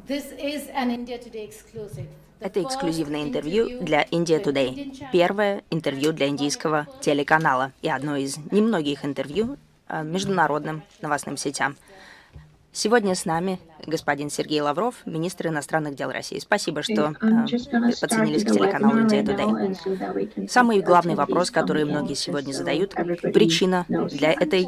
Это эксклюзивное интервью для India Today, первое интервью для индийского телеканала и одно из немногих интервью международным новостным сетям. Сегодня с нами господин Сергей Лавров, министр иностранных дел России. Спасибо, что подсоединились к телеканалу India Today. Самый главный вопрос, который многие сегодня задают, причина для этой...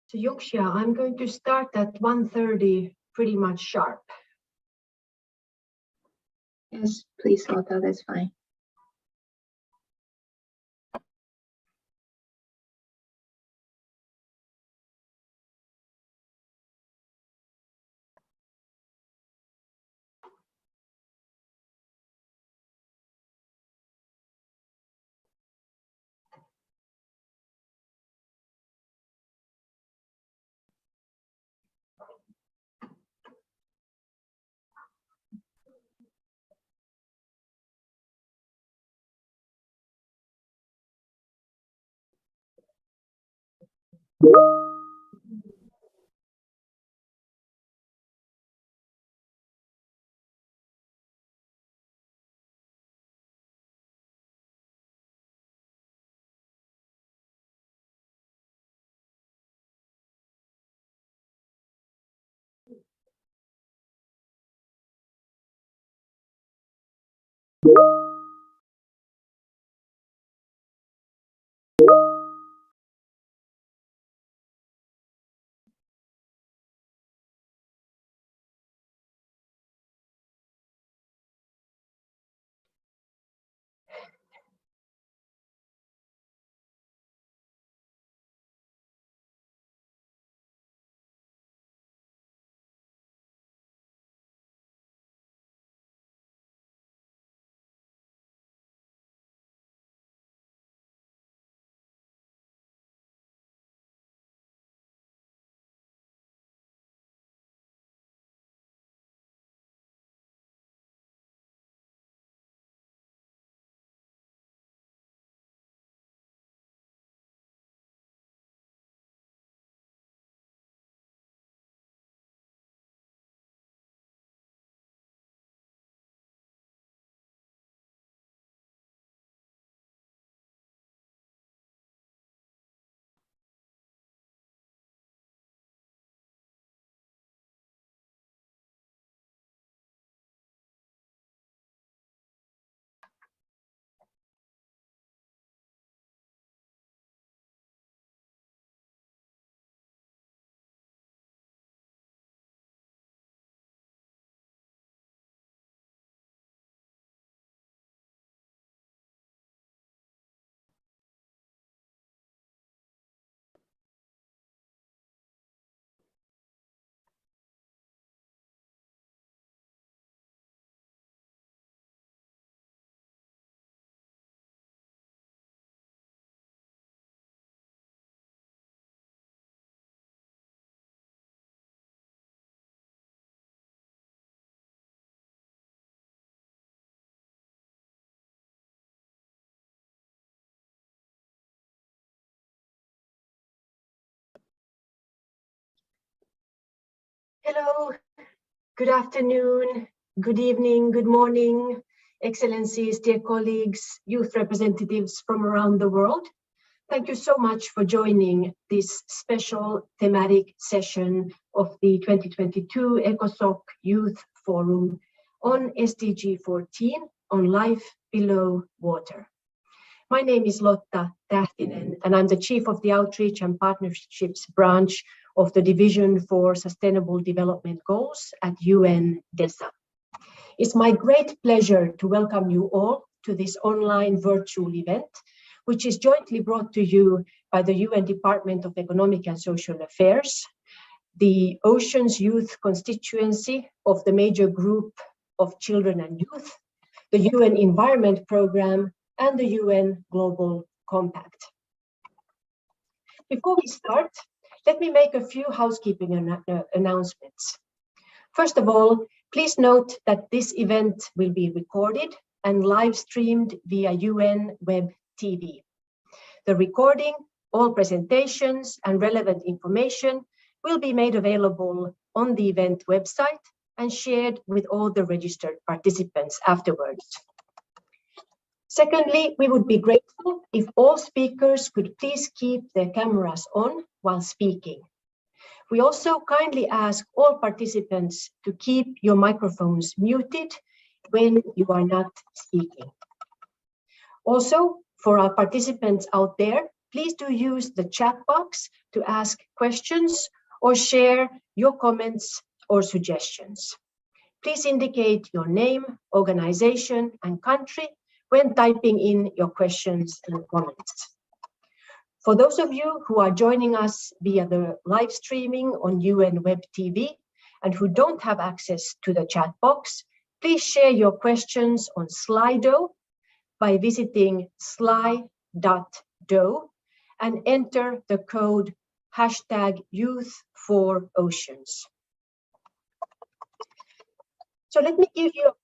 So Yorkshire, I'm going to start at 1:30, pretty much sharp. Yes, please, Lotta, that's fine. Hello, good afternoon, good evening, good morning, Excellencies, dear colleagues, youth representatives from around the world. Thank you so much for joining this special thematic session of the 2022 ECOSOC Youth Forum on SDG 14 on life below water. My name is Lotta Tähtinen, and I'm the Chief of the Outreach and Partnerships branch of the Division for Sustainable Development Goals at UN DESA. It's my great pleasure to welcome you all to this online virtual event, which is jointly brought to you by the UN Department of Economic and Social Affairs, the Oceans Youth constituency of the major group of children and youth, the UN Environment Programme, and the UN Global Compact. Before we start, let me make a few housekeeping announcements. First of all, please note that this event will be recorded and live streamed via UN Web TV. The recording, all presentations, and relevant information will be made available on the event website and shared with all the registered participants afterwards. Secondly, we would be grateful if all speakers could please keep their cameras on while speaking. We also kindly ask all participants to keep your microphones muted when you are not speaking. Also, for our participants out there, please do use the chat box to ask questions or share your comments or suggestions. Please indicate your name, organization, and country when typing in your questions and comments. For those of you who are joining us via the live streaming on UN Web TV and who don't have access to the chat box, please share your questions on Slido by visiting sly.do and enter the code #Youth4Oceans. So let me give you a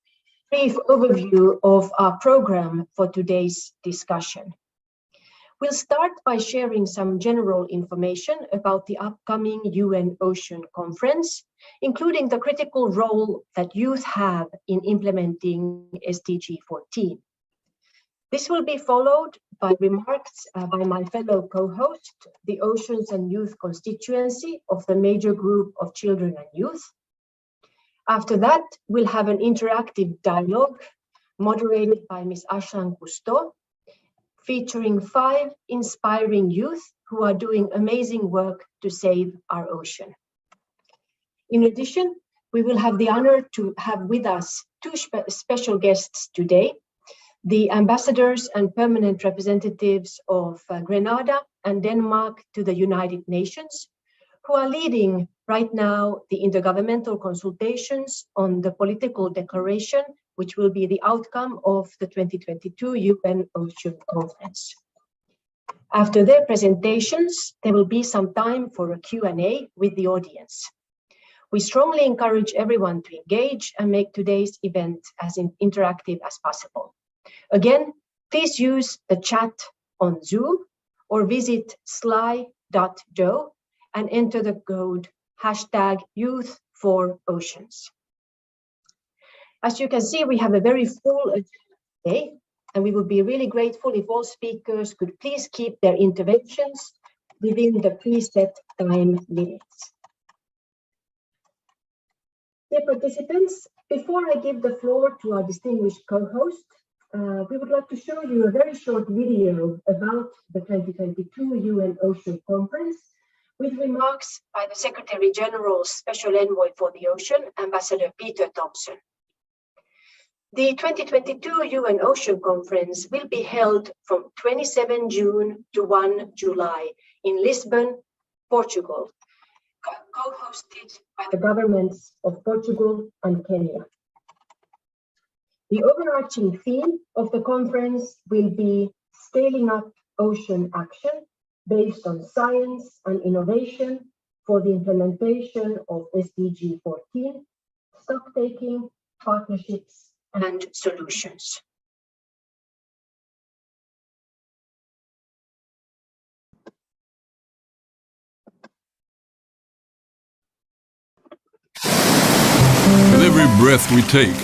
brief overview of our program for today's discussion. We'll start by sharing some general information about the upcoming UN Ocean Conference, including the critical role that youth have in implementing SDG 14. This will be followed by remarks by my fellow co-host, the Oceans and Youth constituency of the major group of children and youth. After that, we'll have an interactive dialogue moderated by Ms. Ashlan Cousteau, featuring 5 inspiring youth who are doing amazing work to save our ocean. In addition, we will have the honor to have with us 2 special guests today, the ambassadors and permanent representatives of Grenada and Denmark to the United Nations, who are leading right now the intergovernmental consultations on the political declaration, which will be the outcome of the 2022 UN Ocean Conference. After their presentations, there will be some time for a Q&A with the audience. We strongly encourage everyone to engage and make today's event as interactive as possible. Again, please use the chat on Zoom or visit sly.do and enter the code #Youth4Oceans. As you can see, we have a very full agenda today, and we would be really grateful if all speakers could please keep their interventions within the preset time limits. Dear participants, before I give the floor to our distinguished co-host, we would like to show you a very short video about the 2022 UN Ocean Conference with remarks by the Secretary General's Special Envoy for the Ocean, Ambassador Peter Thompson. The 2022 UN Ocean Conference will be held from 27 June to 1 July in Lisbon, Portugal, co-hosted by the governments of Portugal and Kenya. The overarching theme of the conference will be scaling up ocean action based on science and innovation for the implementation of SDG 14, stock-taking, partnerships, and solutions. With every breath we take,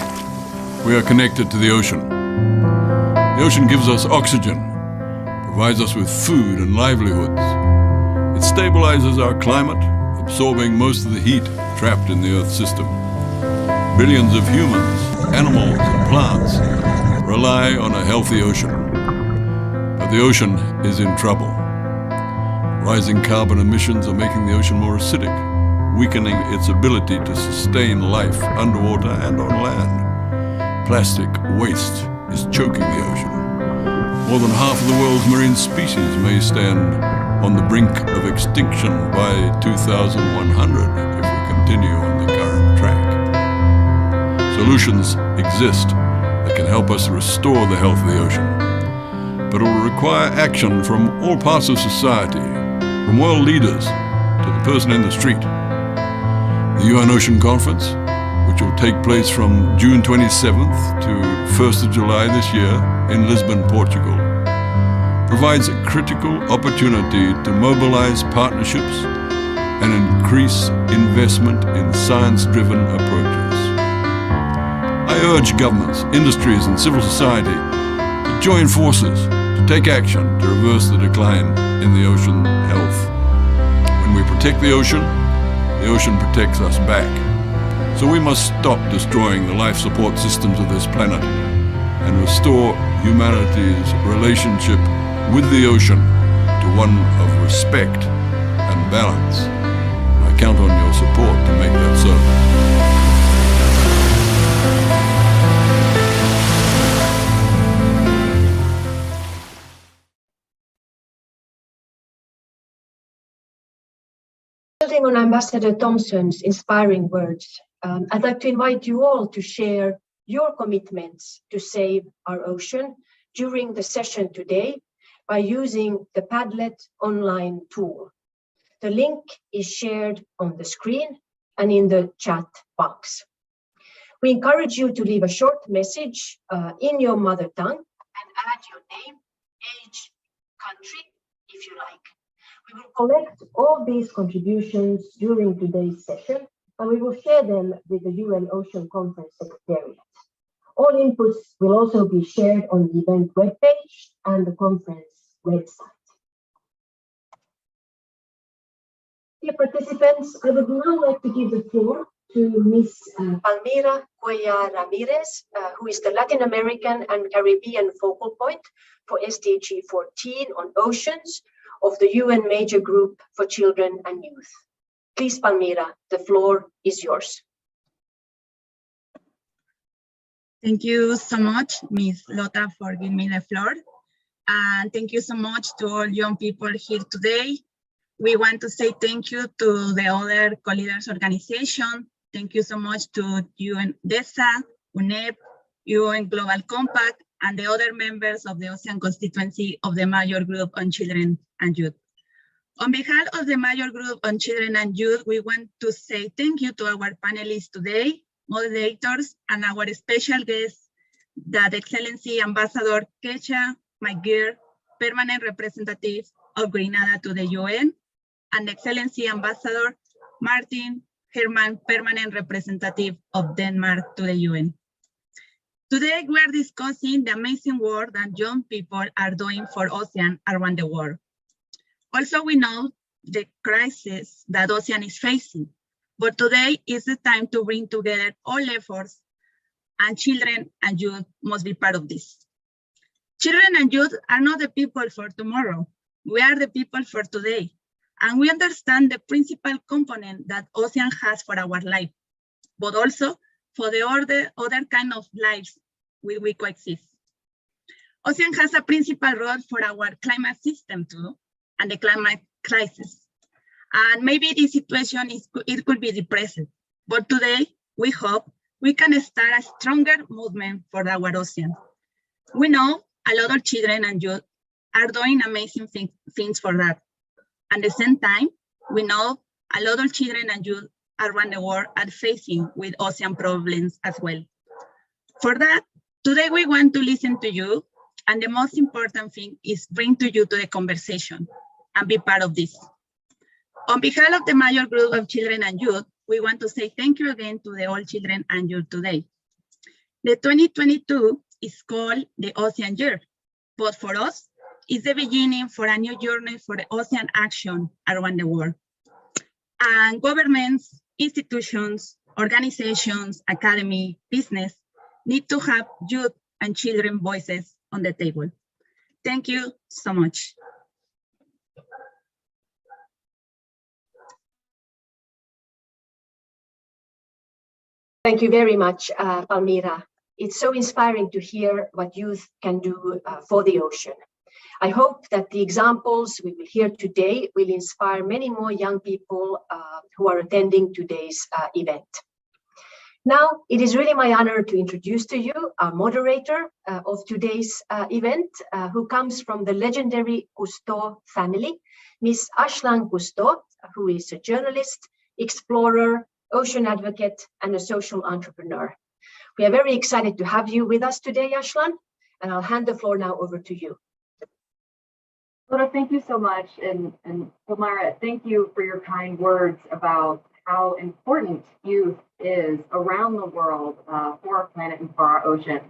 we are connected to the ocean. The ocean gives us oxygen, provides us with food and livelihoods. It stabilizes our climate, absorbing most of the heat trapped in the Earth system. Billions of humans, animals, and plants rely on a healthy ocean. But the ocean is in trouble. Rising carbon emissions are making the ocean more acidic, weakening its ability to sustain life underwater and on land. Plastic waste is choking the ocean. More than half of the world's marine species may stand on the brink of extinction by 2100 if we continue on the current track. Solutions exist that can help us restore the health of the ocean, but it will require action from all parts of society, from world leaders to the person in the street. The UN Ocean Conference, which will take place from June 27th to 1st of July this year in Lisbon, Portugal, provides a critical opportunity to mobilize partnerships and increase investment in science-driven approaches. I urge governments, industries and civil society to join forces to take action to reverse the decline in the ocean health. When we protect the ocean protects us back. So we must stop destroying the life support systems of this planet and restore humanity's relationship with the ocean to one of respect and balance. I count on your support to make that so. Building on Ambassador Thompson's inspiring words, I'd like to invite you all to share your commitments to save our ocean during the session today by using the Padlet online tool. The link is shared on the screen and in the chat box. We encourage you to leave a short message in your mother tongue and add your name, age, country, if you like. We will collect all these contributions during today's session, and we will share them with the UN Ocean Conference Secretariat. All inputs will also be shared on the event webpage and the conference website. Dear participants, I would now like to give the floor to Ms. Palmira Cuellar Ramirez, who is the Latin American and Caribbean focal point for SDG 14 on oceans of the UN Major Group for Children and Youth. Please, Palmira, the floor is yours. Thank you so much, Ms. Lota, for giving me the floor. And thank you so much to all young people here today. We want to say thank you to the other co-leaders organization. Thank you so much to UN DESA, UNEP, UN Global Compact, and the other members of the Ocean constituency of the Major Group on Children and Youth. On behalf of the Major Group on Children and Youth, we want to say thank you to our panelists today, moderators, and our special guest, that Excellency Ambassador Kecha Maguire, Permanent Representative of Grenada to the UN, and Excellency Ambassador Martin Herman, Permanent Representative of Denmark to the UN. Today, we are discussing the amazing work that young people are doing for ocean around the world. Also, we know the crisis that ocean is facing, but today is the time to bring together all efforts, and children and youth must be part of this. Children and youth are not the people for tomorrow. We are the people for today, and we understand the principal component that ocean has for our life, but also for the other kind of lives we coexist. Ocean has a principal role for our climate system too, and the climate crisis. And maybe this situation it could be depressing, but today we hope we can start a stronger movement for our ocean. We know a lot of children and youth are doing amazing things for that. At the same time, we know a lot of children and youth around the world are facing with ocean problems as well. For that, today we want to listen to you, and the most important thing is bring to you to the conversation and be part of this. On behalf of the Major Group of Children and Youth, we want to say thank you again to the all children and youth today. The 2022 is called the Ocean Year, but for us, it's the beginning for a new journey for the ocean action around the world. And governments, institutions, organizations, academy, business need to have youth and children voices on the table. Thank you so much. Thank you very much, Palmira. It's so inspiring to hear what youth can do for the ocean. I hope that the examples we will hear today will inspire many more young people who are attending today's event. Now, it is really my honor to introduce to you our moderator of today's event, who comes from the legendary Cousteau family, Ms. Ashlan Cousteau, who is a journalist, explorer, ocean advocate, and a social entrepreneur. We are very excited to have you with us today, Ashlan, and I'll hand the floor now over to you. Lota, thank you so much. And Palmyra, thank you for your kind words about how important youth is around the world for our planet and for our ocean.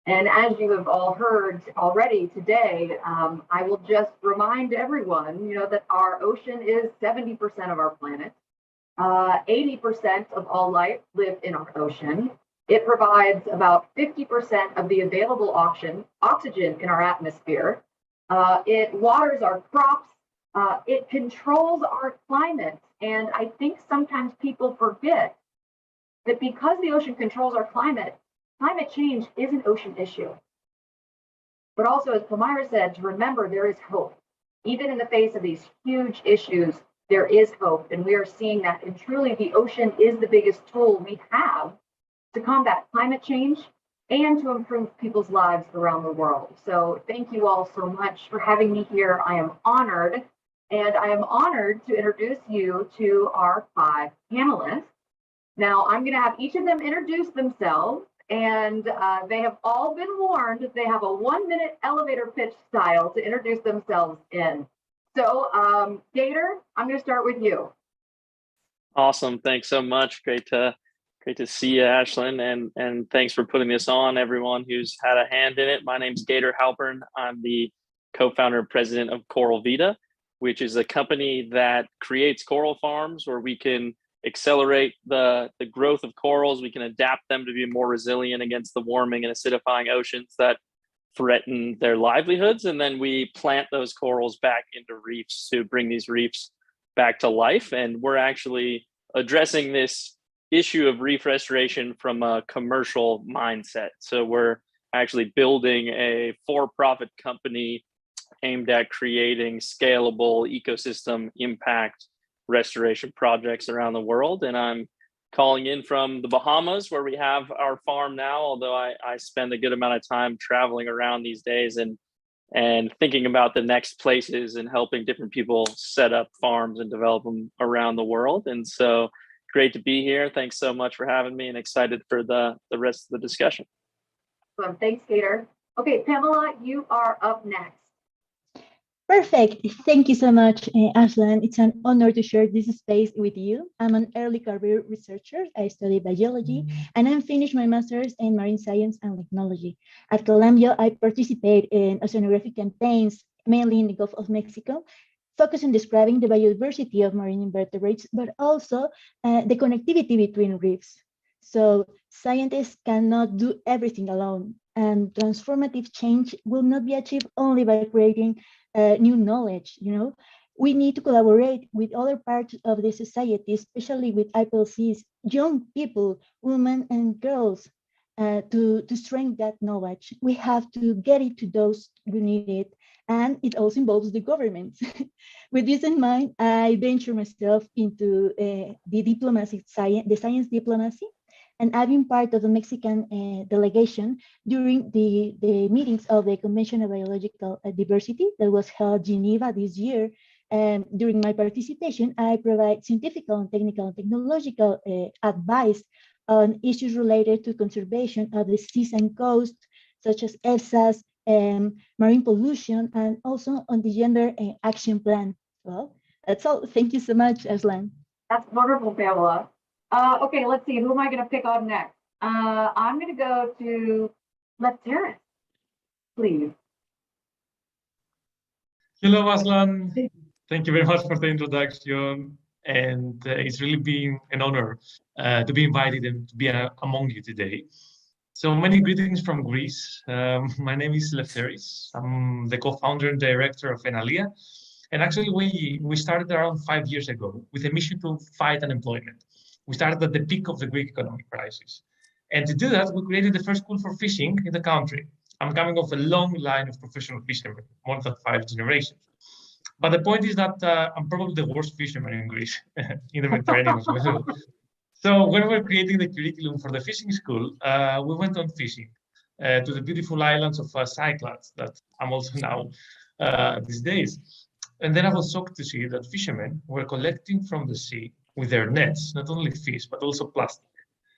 And as you have all heard already today, I will just remind everyone, that our ocean is 70% of our planet. 80% of all life live in our ocean. It provides about 50% of the available oxygen in our atmosphere. It waters our crops. It controls our climate. And I think sometimes people forget that because the ocean controls our climate, climate change is an ocean issue. But also, as Palmyra said, to remember there is hope. Even in the face of these huge issues, there is hope. And we are seeing that. And truly, the ocean is the biggest tool we have to combat climate change and to improve people's lives around the world. So thank you all so much for having me here. I am honored. And I am honored to introduce you to our 5 panelists. Now, I'm going to have each of them introduce themselves, and they have all been warned that they have a 1-minute elevator pitch style to introduce themselves in. So, Gator, I'm going to start with you. Awesome. Thanks so much. Great to see you, Ashlan, and thanks for putting this on, everyone who's had a hand in it. My name's Gator Halpern. I'm the co-founder and president of Coral Vita, which is a company that creates coral farms where we can accelerate the growth of corals. We can adapt them to be more resilient against the warming and acidifying oceans that threaten their livelihoods. And then we plant those corals back into reefs to bring these reefs back to life. And we're actually addressing this issue of reef restoration from a commercial mindset. So we're actually building a for-profit company aimed at creating scalable ecosystem impact restoration projects around the world. And I'm calling in from the Bahamas, where we have our farm now, although I spend a good amount of time traveling around these days and thinking about the next places and helping different people set up farms and develop them around the world. And so great to be here. Thanks so much for having me, and excited for the rest of the discussion. Well, thanks, Gator. Okay, Pamela, you are up next. Perfect. Thank you so much, Ashlan. It's an honor to share this space with you. I'm an early career researcher. I study biology, and I finished my master's in marine science and technology. At Columbia, I participate in oceanographic campaigns, mainly in the Gulf of Mexico, focus on describing the biodiversity of marine invertebrates, but also the connectivity between reefs. So scientists cannot do everything alone, and transformative change will not be achieved only by creating new knowledge. We need to collaborate with other parts of the society, especially with IPLCs, young people, women and girls, to strengthen that knowledge. We have to get it to those who need it, and it also involves the government. With this in mind, I venture myself into the diplomacy science, the science diplomacy, and I've been part of the Mexican delegation during the meetings of the Convention on Biological Diversity that was held in Geneva this year. And during my participation, I provide scientific and technical and technological advice on issues related to conservation of the seas and coasts, such as EFSAs, marine pollution, and also on the gender action plan. Well, that's all. Thank you so much, Ashlan. That's wonderful, Pamela. Okay, let's see. Who am I going to pick on next? I'm going to go to tert, please. Hello, Aslan. Thank you very much for the introduction. And it's really been an honor to be invited and to be among you today. So many greetings from Greece. My name is Lefteris. I'm the co-founder and director of ENALIA. And actually, we started around 5 years ago with a mission to fight unemployment. We started at the peak of the Greek economic crisis. And to do that, we created the first school for fishing in the country. I'm coming off a long line of professional fishermen, more than 5 generations. But the point is that I'm probably the worst fisherman in Greece, in the Mediterranean as well. So when we were creating the curriculum for the fishing school, we went on fishing to the beautiful islands of Cyclades that I'm also now these days. And then I was shocked to see that fishermen were collecting from the sea with their nets, not only fish, but also plastic.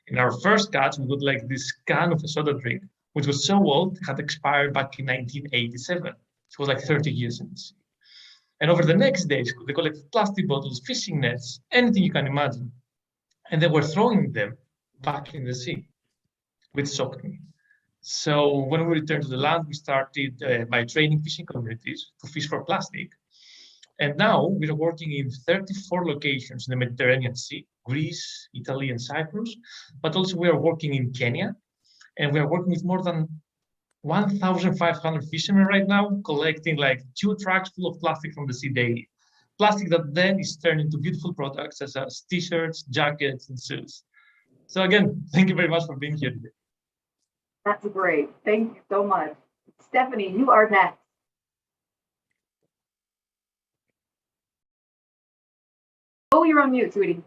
In our first catch, we got like this can of a soda drink, which was so old, it had expired back in 1987. It was like 30 years in the sea. And over the next days, they collected plastic bottles, fishing nets, anything you can imagine. And they were throwing them back in the sea, which shocked me. So when we returned to the land, we started by training fishing communities to fish for plastic. And now we are working in 34 locations in the Mediterranean Sea, Greece, Italy, and Cyprus. But also we are working in Kenya, and we are working with more than 1,500 fishermen right now, collecting like 2 trucks full of plastic from the sea daily. Plastic that then is turned into beautiful products such as t-shirts, jackets, and suits. So again, thank you very much for being here today. That's great. Thank you so much. Stephanie, you are next. Oh, you're on mute, sweetie.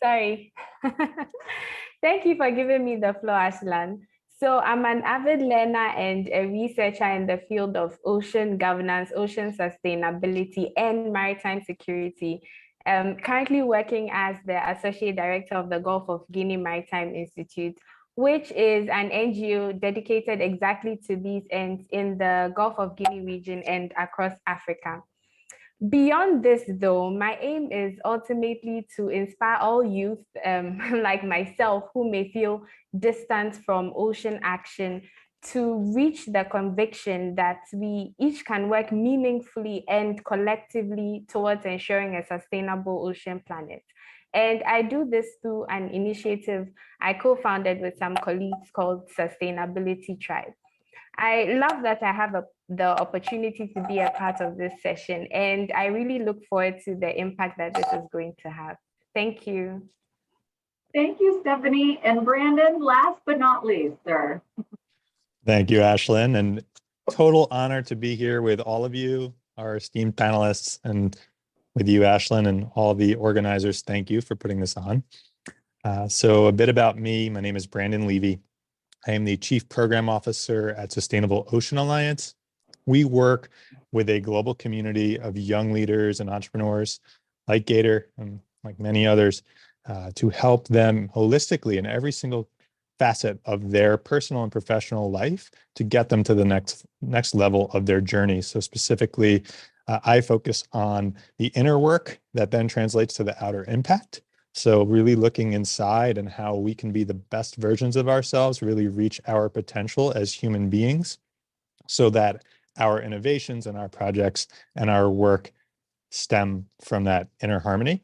Sorry. Thank you for giving me the floor, Ashlan. So I'm an avid learner and a researcher in the field of ocean governance, ocean sustainability, and maritime security. Currently working as the Associate Director of the Gulf of Guinea Maritime Institute, which is an NGO dedicated exactly to these ends in the Gulf of Guinea region and across Africa. Beyond this, though, my aim is ultimately to inspire all youth like myself who may feel distant from ocean action to reach the conviction that we each can work meaningfully and collectively towards ensuring a sustainable ocean planet. And I do this through an initiative I co-founded with some colleagues called Sustainability Tribe. I love that I have the opportunity to be a part of this session, and I really look forward to the impact that this is going to have. Thank you. Thank you, Stephanie. And Brandon, last but not least, sir. Thank you, Ashlyn, and total honor to be here with all of you, our esteemed panelists, and with you, Ashlyn, and all the organizers. Thank you for putting this on. So a bit about me. My name is Brandon Levy. I am the Chief Program Officer at Sustainable Ocean Alliance. We work with a global community of young leaders and entrepreneurs like Gator and like many others to help them holistically in every single facet of their personal and professional life to get them to the next level of their journey. So specifically, I focus on the inner work that then translates to the outer impact. So really looking inside and how we can be the best versions of ourselves, really reach our potential as human beings so that our innovations and our projects and our work stem from that inner harmony.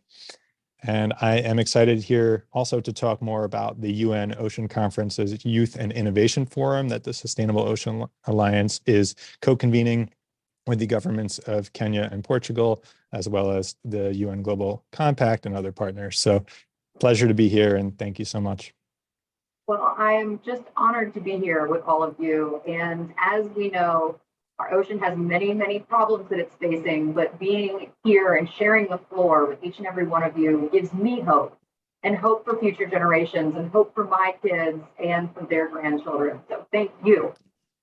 And I am excited here also to talk more about the UN Ocean Conference's Youth and Innovation Forum that the Sustainable Ocean Alliance is co-convening with the governments of Kenya and Portugal, as well as the UN Global Compact and other partners. So pleasure to be here, and thank you so much. Well, I am just honored to be here with all of you. And as we know, our ocean has many, many problems that it's facing, but being here and sharing the floor with each and every one of you gives me hope, and hope for future generations, and hope for my kids and for their grandchildren. So thank you.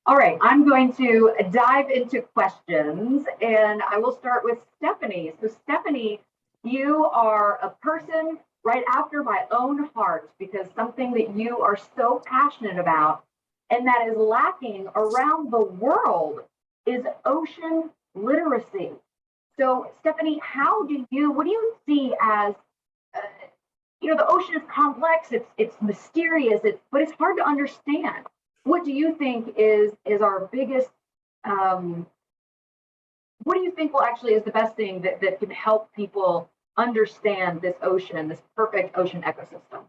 All right, I'm going to dive into questions, and I will start with Stephanie. So Stephanie, you are a person right after my own heart, because something that you are so passionate about and that is lacking around the world is ocean literacy. So Stephanie, what do you see as, the ocean is complex, it's mysterious, but it's hard to understand. What do you think is our biggest, what do you think is the best thing that can help people understand this ocean, this perfect ocean ecosystem?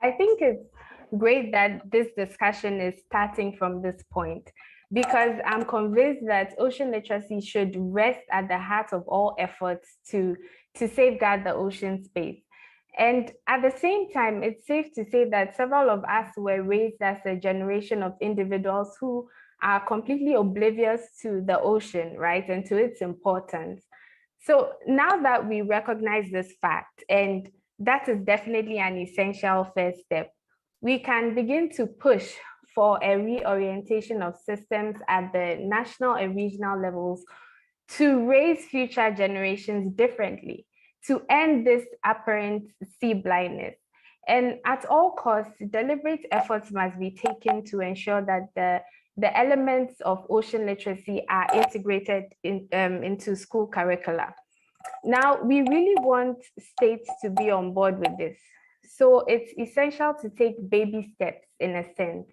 I think it's great that this discussion is starting from this point, because I'm convinced that ocean literacy should rest at the heart of all efforts to safeguard the ocean space. And at the same time, it's safe to say that several of us were raised as a generation of individuals who are completely oblivious to the ocean, right, and to its importance. So now that we recognize this fact, and that is definitely an essential first step, we can begin to push for a reorientation of systems at the national and regional levels to raise future generations differently, to end this apparent sea blindness. And at all costs, deliberate efforts must be taken to ensure that the elements of ocean literacy are integrated into school curricula. Now, we really want states to be on board with this. So it's essential to take baby steps in a sense.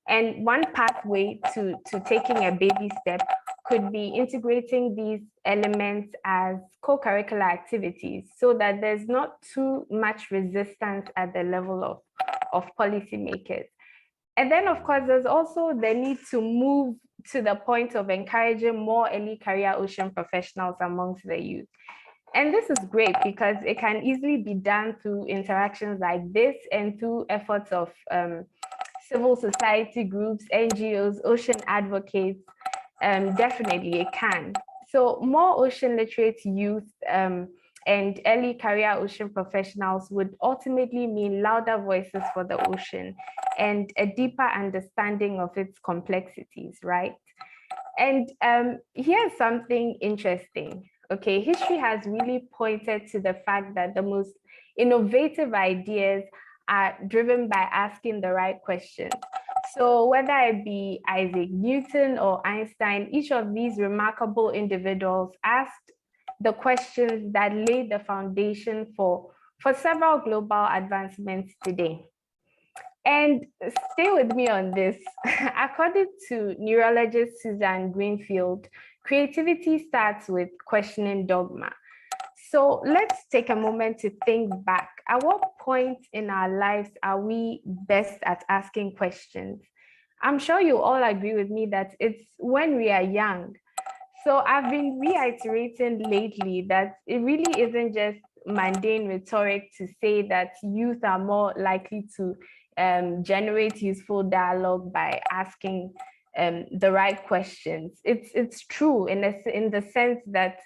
And one pathway to taking a baby step could be integrating these elements as co-curricular activities so that there's not too much resistance at the level of policymakers. And then, of course, there's also the need to move to the point of encouraging more early career ocean professionals amongst the youth. And this is great because it can easily be done through interactions like this and through efforts of civil society groups, NGOs, ocean advocates. Definitely it can. So more ocean literate youth and early career ocean professionals would ultimately mean louder voices for the ocean and a deeper understanding of its complexities, right? And here's something interesting. Okay, history has really pointed to the fact that the most innovative ideas are driven by asking the right questions. So whether it be Isaac Newton or Einstein, each of these remarkable individuals asked the questions that laid the foundation for several global advancements today. And stay with me on this. According to neurologist Susan Greenfield, creativity starts with questioning dogma. So let's take a moment to think back. At what point in our lives are we best at asking questions? I'm sure you all agree with me that it's when we are young. So I've been reiterating lately that it really isn't just mundane rhetoric to say that youth are more likely to generate useful dialogue by asking the right questions. It's true in the sense that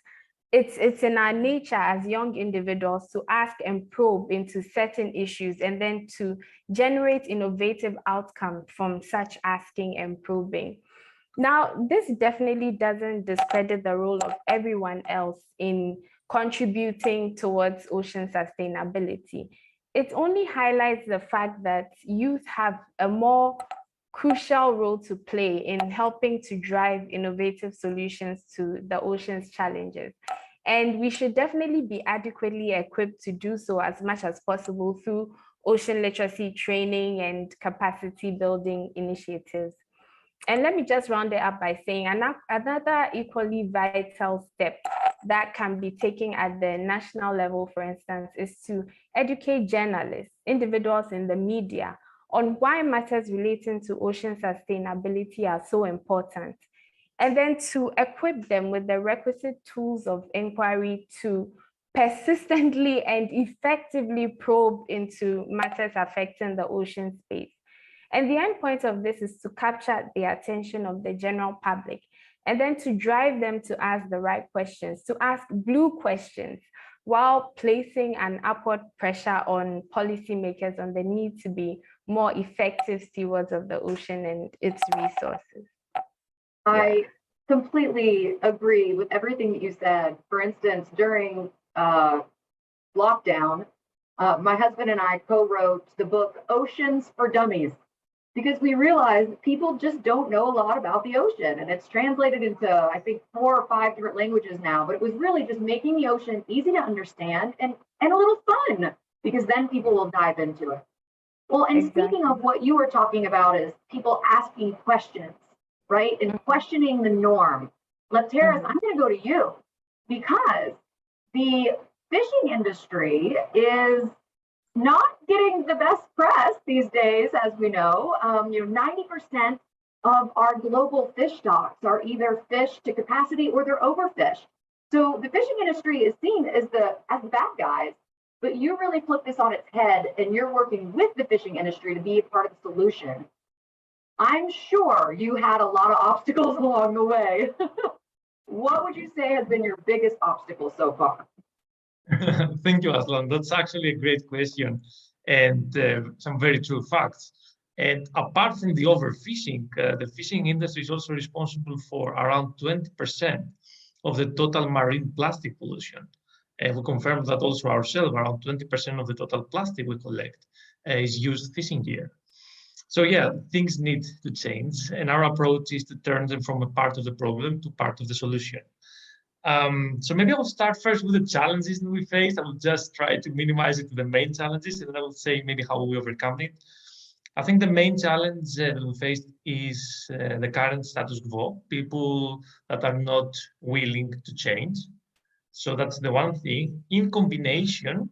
it's in our nature as young individuals to ask and probe into certain issues and then to generate innovative outcomes from such asking and probing. Now, this definitely doesn't discredit the role of everyone else in contributing towards ocean sustainability. It only highlights the fact that youth have a more crucial role to play in helping to drive innovative solutions to the ocean's challenges. And we should definitely be adequately equipped to do so as much as possible through ocean literacy training and capacity building initiatives. And let me just round it up by saying another equally vital step that can be taken at the national level, for instance, is to educate journalists, individuals in the media, on why matters relating to ocean sustainability are so important, and then to equip them with the requisite tools of inquiry to persistently and effectively probe into matters affecting the ocean space. And the end point of this is to capture the attention of the general public and then to drive them to ask the right questions, to ask blue questions, while placing an upward pressure on policymakers on the need to be more effective stewards of the ocean and its resources. I completely agree with everything that you said. For instance, during lockdown, my husband and I co-wrote the book Oceans for Dummies, because we realized people just don't know a lot about the ocean, and it's translated into, I think, 4 or 5 different languages now, but it was really just making the ocean easy to understand and a little fun, because then people will dive into it. Well, and speaking of what you were talking about is people asking questions, right? And questioning the norm. Lateris, I'm gonna go to you, because the fishing industry is not getting the best press these days, as we know. 90% of our global fish stocks are either fished to capacity or they're overfished. So the fishing industry is seen as the bad guys. but you really flipped this on its head and you're working with the fishing industry to be a part of the solution. I'm sure you had a lot of obstacles along the way. What would you say has been your biggest obstacle so far? Thank you, Aslan. That's actually a great question and some very true facts. And apart from the overfishing, the fishing industry is also responsible for around 20% of the total marine plastic pollution. And we confirmed that also ourselves, around 20% of the total plastic we collect is used fishing gear. So yeah, things need to change, and our approach is to turn them from a part of the problem to part of the solution. So maybe I will start first with the challenges that we faced. I will just try to minimize it to the main challenges, and then I will say maybe how we overcome it. I think the main challenge that we faced is the current status quo, people that are not willing to change. So that's the one thing, in combination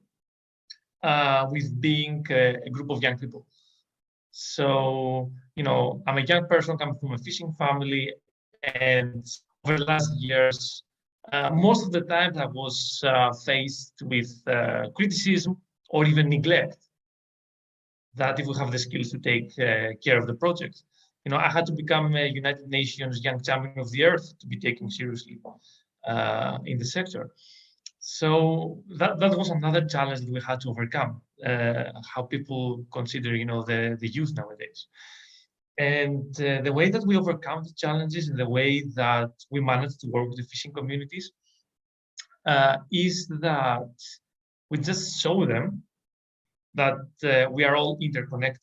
with being a group of young people. So, you know, I'm a young person coming from a fishing family, and over the last years, most of the time I was faced with criticism or even neglect, that if we have the skills to take care of the project. You know, I had to become a United Nations Young Champion of the Earth to be taken seriously in the sector. So that was another challenge that we had to overcome, how people consider, you know, the youth nowadays. And the way that we overcome the challenges and the way that we manage to work with the fishing communities is that we just show them that we are all interconnected.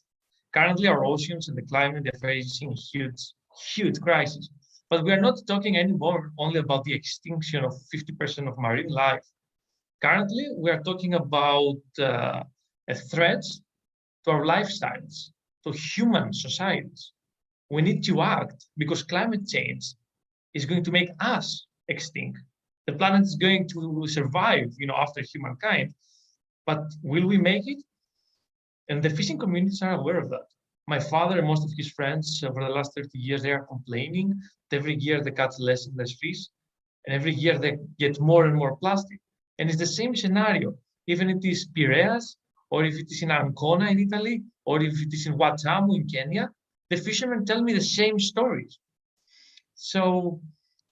Currently, our oceans and the climate are facing huge crises. But we are not talking anymore only about the extinction of 50% of marine life. Currently, we are talking about a threat to our lifestyles, to human societies. We need to act because climate change is going to make us extinct. The planet is going to survive, you know, after humankind, but will we make it? And the fishing communities are aware of that. My father and most of his friends over the last 30 years, they are complaining that every year they catch less and less fish, and every year they get more and more plastic. And it's the same scenario, even if it is Piraeus, or if it is in Ancona in Italy, or if it is in Watamu in Kenya, the fishermen tell me the same stories. So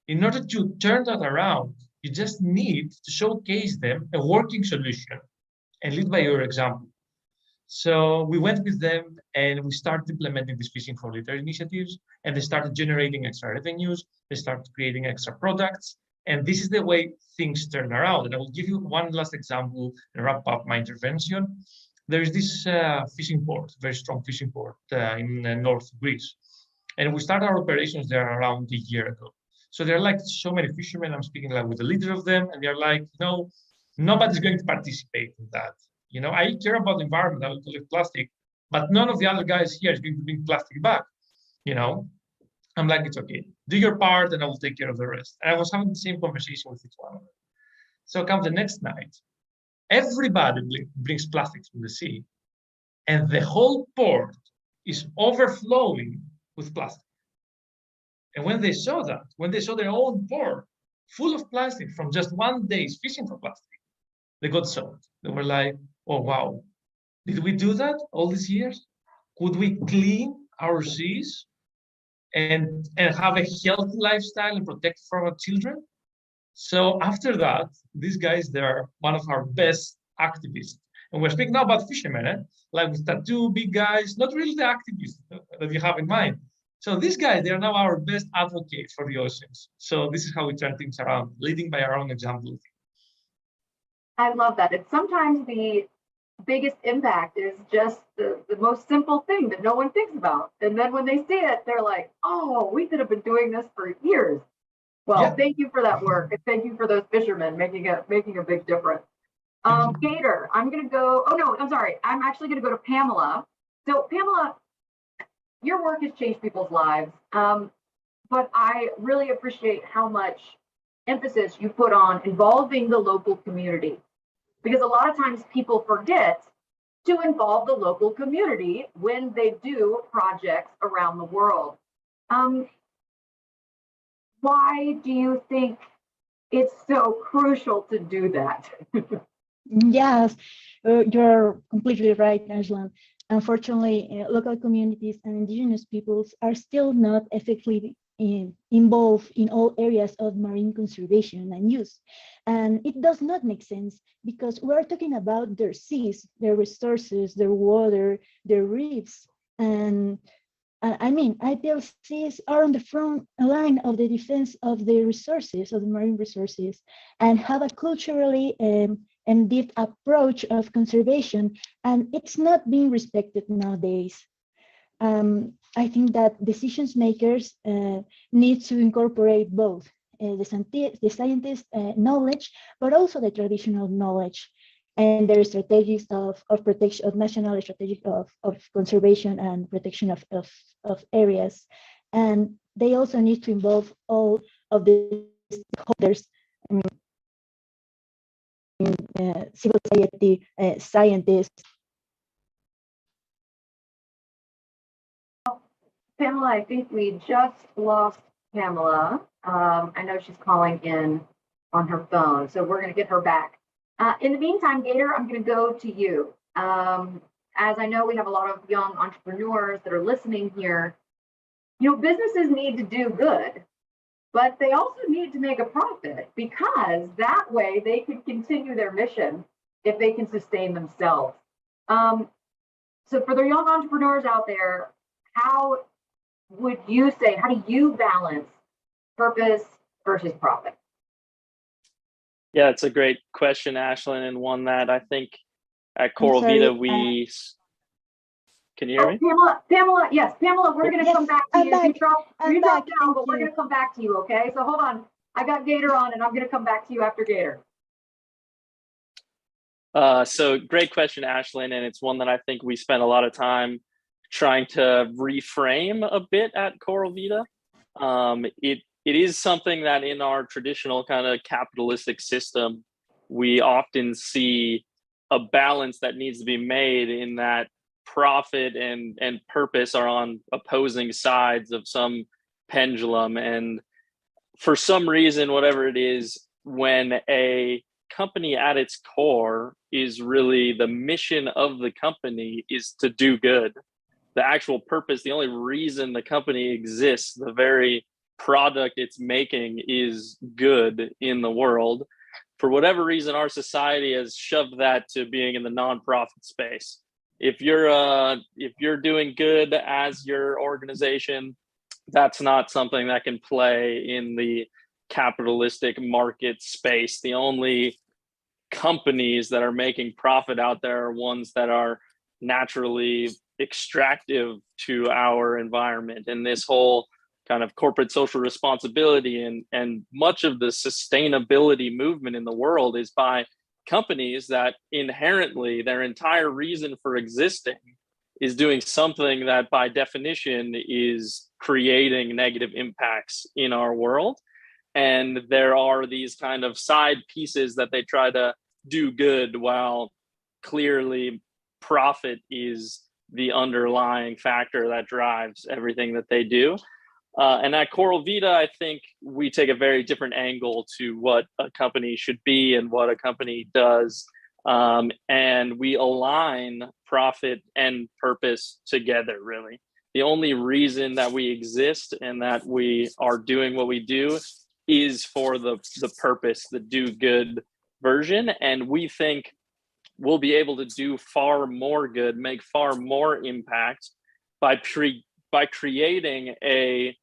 in order to turn that around, you just need to showcase them a working solution and lead by your example. So we went with them and we started implementing these fishing for litter initiatives, and they started generating extra revenues. They started creating extra products. And this is the way things turn around. And I will give you one last example and wrap up my intervention. There is this fishing port, very strong fishing port in North Greece. And we started our operations there around a year ago. So there are like so many fishermen. I'm speaking like with the leader of them, and they're like, no, nobody's going to participate in that. You know, I care about the environment, I will collect plastic, but none of the other guys here is going to bring plastic back. You know, I'm like, it's okay. Do your part and I will take care of the rest. And I was having the same conversation with each one of them. So come the next night, everybody brings plastics from the sea, and the whole port is overflowing with plastic. And when they saw that, when they saw their own port full of plastic from just one day's fishing for plastic, they got shocked. They were like, oh, wow, did we do that all these years? Could we clean our seas and have a healthy lifestyle and protect for our children? So after that, these guys, they're one of our best activists. And we're speaking now about fishermen, like with tattoo, big guys, not really the activists that you have in mind. So these guys, they are now our best advocates for the oceans. So this is how we turn things around, leading by our own example. I love that. It's sometimes the biggest impact is just the most simple thing that no one thinks about. And then when they see it, they're like, oh, we could have been doing this for years. Well, yeah. Thank you for that work. And thank you for those fishermen making a big difference. Gator, I'm going to go. Oh, no, I'm sorry. I'm actually going to go to Pamela. So Pamela, your work has changed people's lives. But I really appreciate how much emphasis you put on involving the local community. Because a lot of times people forget to involve the local community when they do projects around the world. Why do you think it's so crucial to do that? Yes, You're completely right, Ashland. Unfortunately, local communities and indigenous peoples are still not effectively involved in all areas of marine conservation and use. And it does not make sense because we're talking about their seas, their resources, their water, their reefs. And I mean, IPLCs are on the front line of the defense of the resources, of the marine resources, and have a culturally and deep approach of conservation, and it's not being respected nowadays. I think that decision makers need to incorporate both the scientist knowledge, but also the traditional knowledge and their strategies of protection, of national strategic of conservation and protection of areas. And they also need to involve all of the stakeholders, civil society, scientists. Pamela, I think we just lost Pamela. I know she's calling in on her phone, so we're going to get her back. In the meantime, Gator, I'm going to go to you. As I know we have a lot of young entrepreneurs that are listening here, you know, businesses need to do good, but they also need to make a profit because that way they can continue their mission if they can sustain themselves. So for the young entrepreneurs out there, how would you say, how do you balance purpose versus profit? Yeah, it's a great question, Ashlyn, and one that I think at Coral Vita we. Can you hear me? Pamela, yes, Pamela, we're going to come back to you. You drop down, but we're going to come back to you, okay? So hold on. I got Gator on, and I'm going to come back to you after Gator. So great question, Ashlyn, and it's one that I think we spend a lot of time trying to reframe a bit at Coral Vita. It is something that in our traditional kind of capitalistic system, we often see a balance that needs to be made in that profit and purpose are on opposing sides of some pendulum. And for some reason, whatever it is, when a company at its core is really the mission of the company is to do good, the actual purpose, the only reason the company exists, the very product it's making is good in the world. For whatever reason, our society has shoved that to being in the nonprofit space. If you're doing good as your organization, that's not something that can play in the capitalistic market space. The only companies that are making profit out there are ones that are naturally extractive to our environment. And this whole kind of corporate social responsibility and much of the sustainability movement in the world is by companies that inherently their entire reason for existing is doing something that by definition is creating negative impacts in our world. And there are these kind of side pieces that they try to do good while clearly profit is the underlying factor that drives everything that they do. And at Coral Vita, I think we take a very different angle to what a company should be and what a company does. And we align profit and purpose together, really. The only reason that we exist and that we are doing what we do is for the purpose, the do good version. And we think we'll be able to do far more good, make far more impact by creating a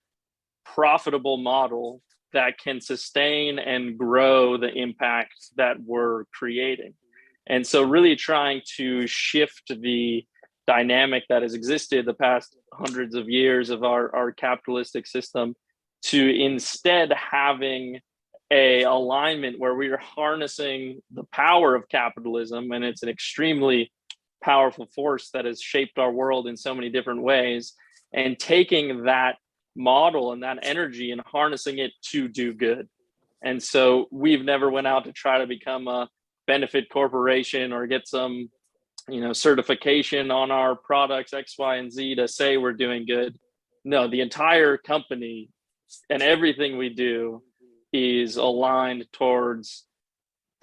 profitable model that can sustain and grow the impact that we're creating. And so really trying to shift the dynamic that has existed the past hundreds of years of our capitalistic system to instead having a alignment where we are harnessing the power of capitalism, and it's an extremely powerful force that has shaped our world in so many different ways, and taking that model and that energy and harnessing it to do good. And so we've never went out to try to become a benefit corporation or get some, certification on our products X, Y, and Z to say we're doing good. No, the entire company and everything we do is aligned towards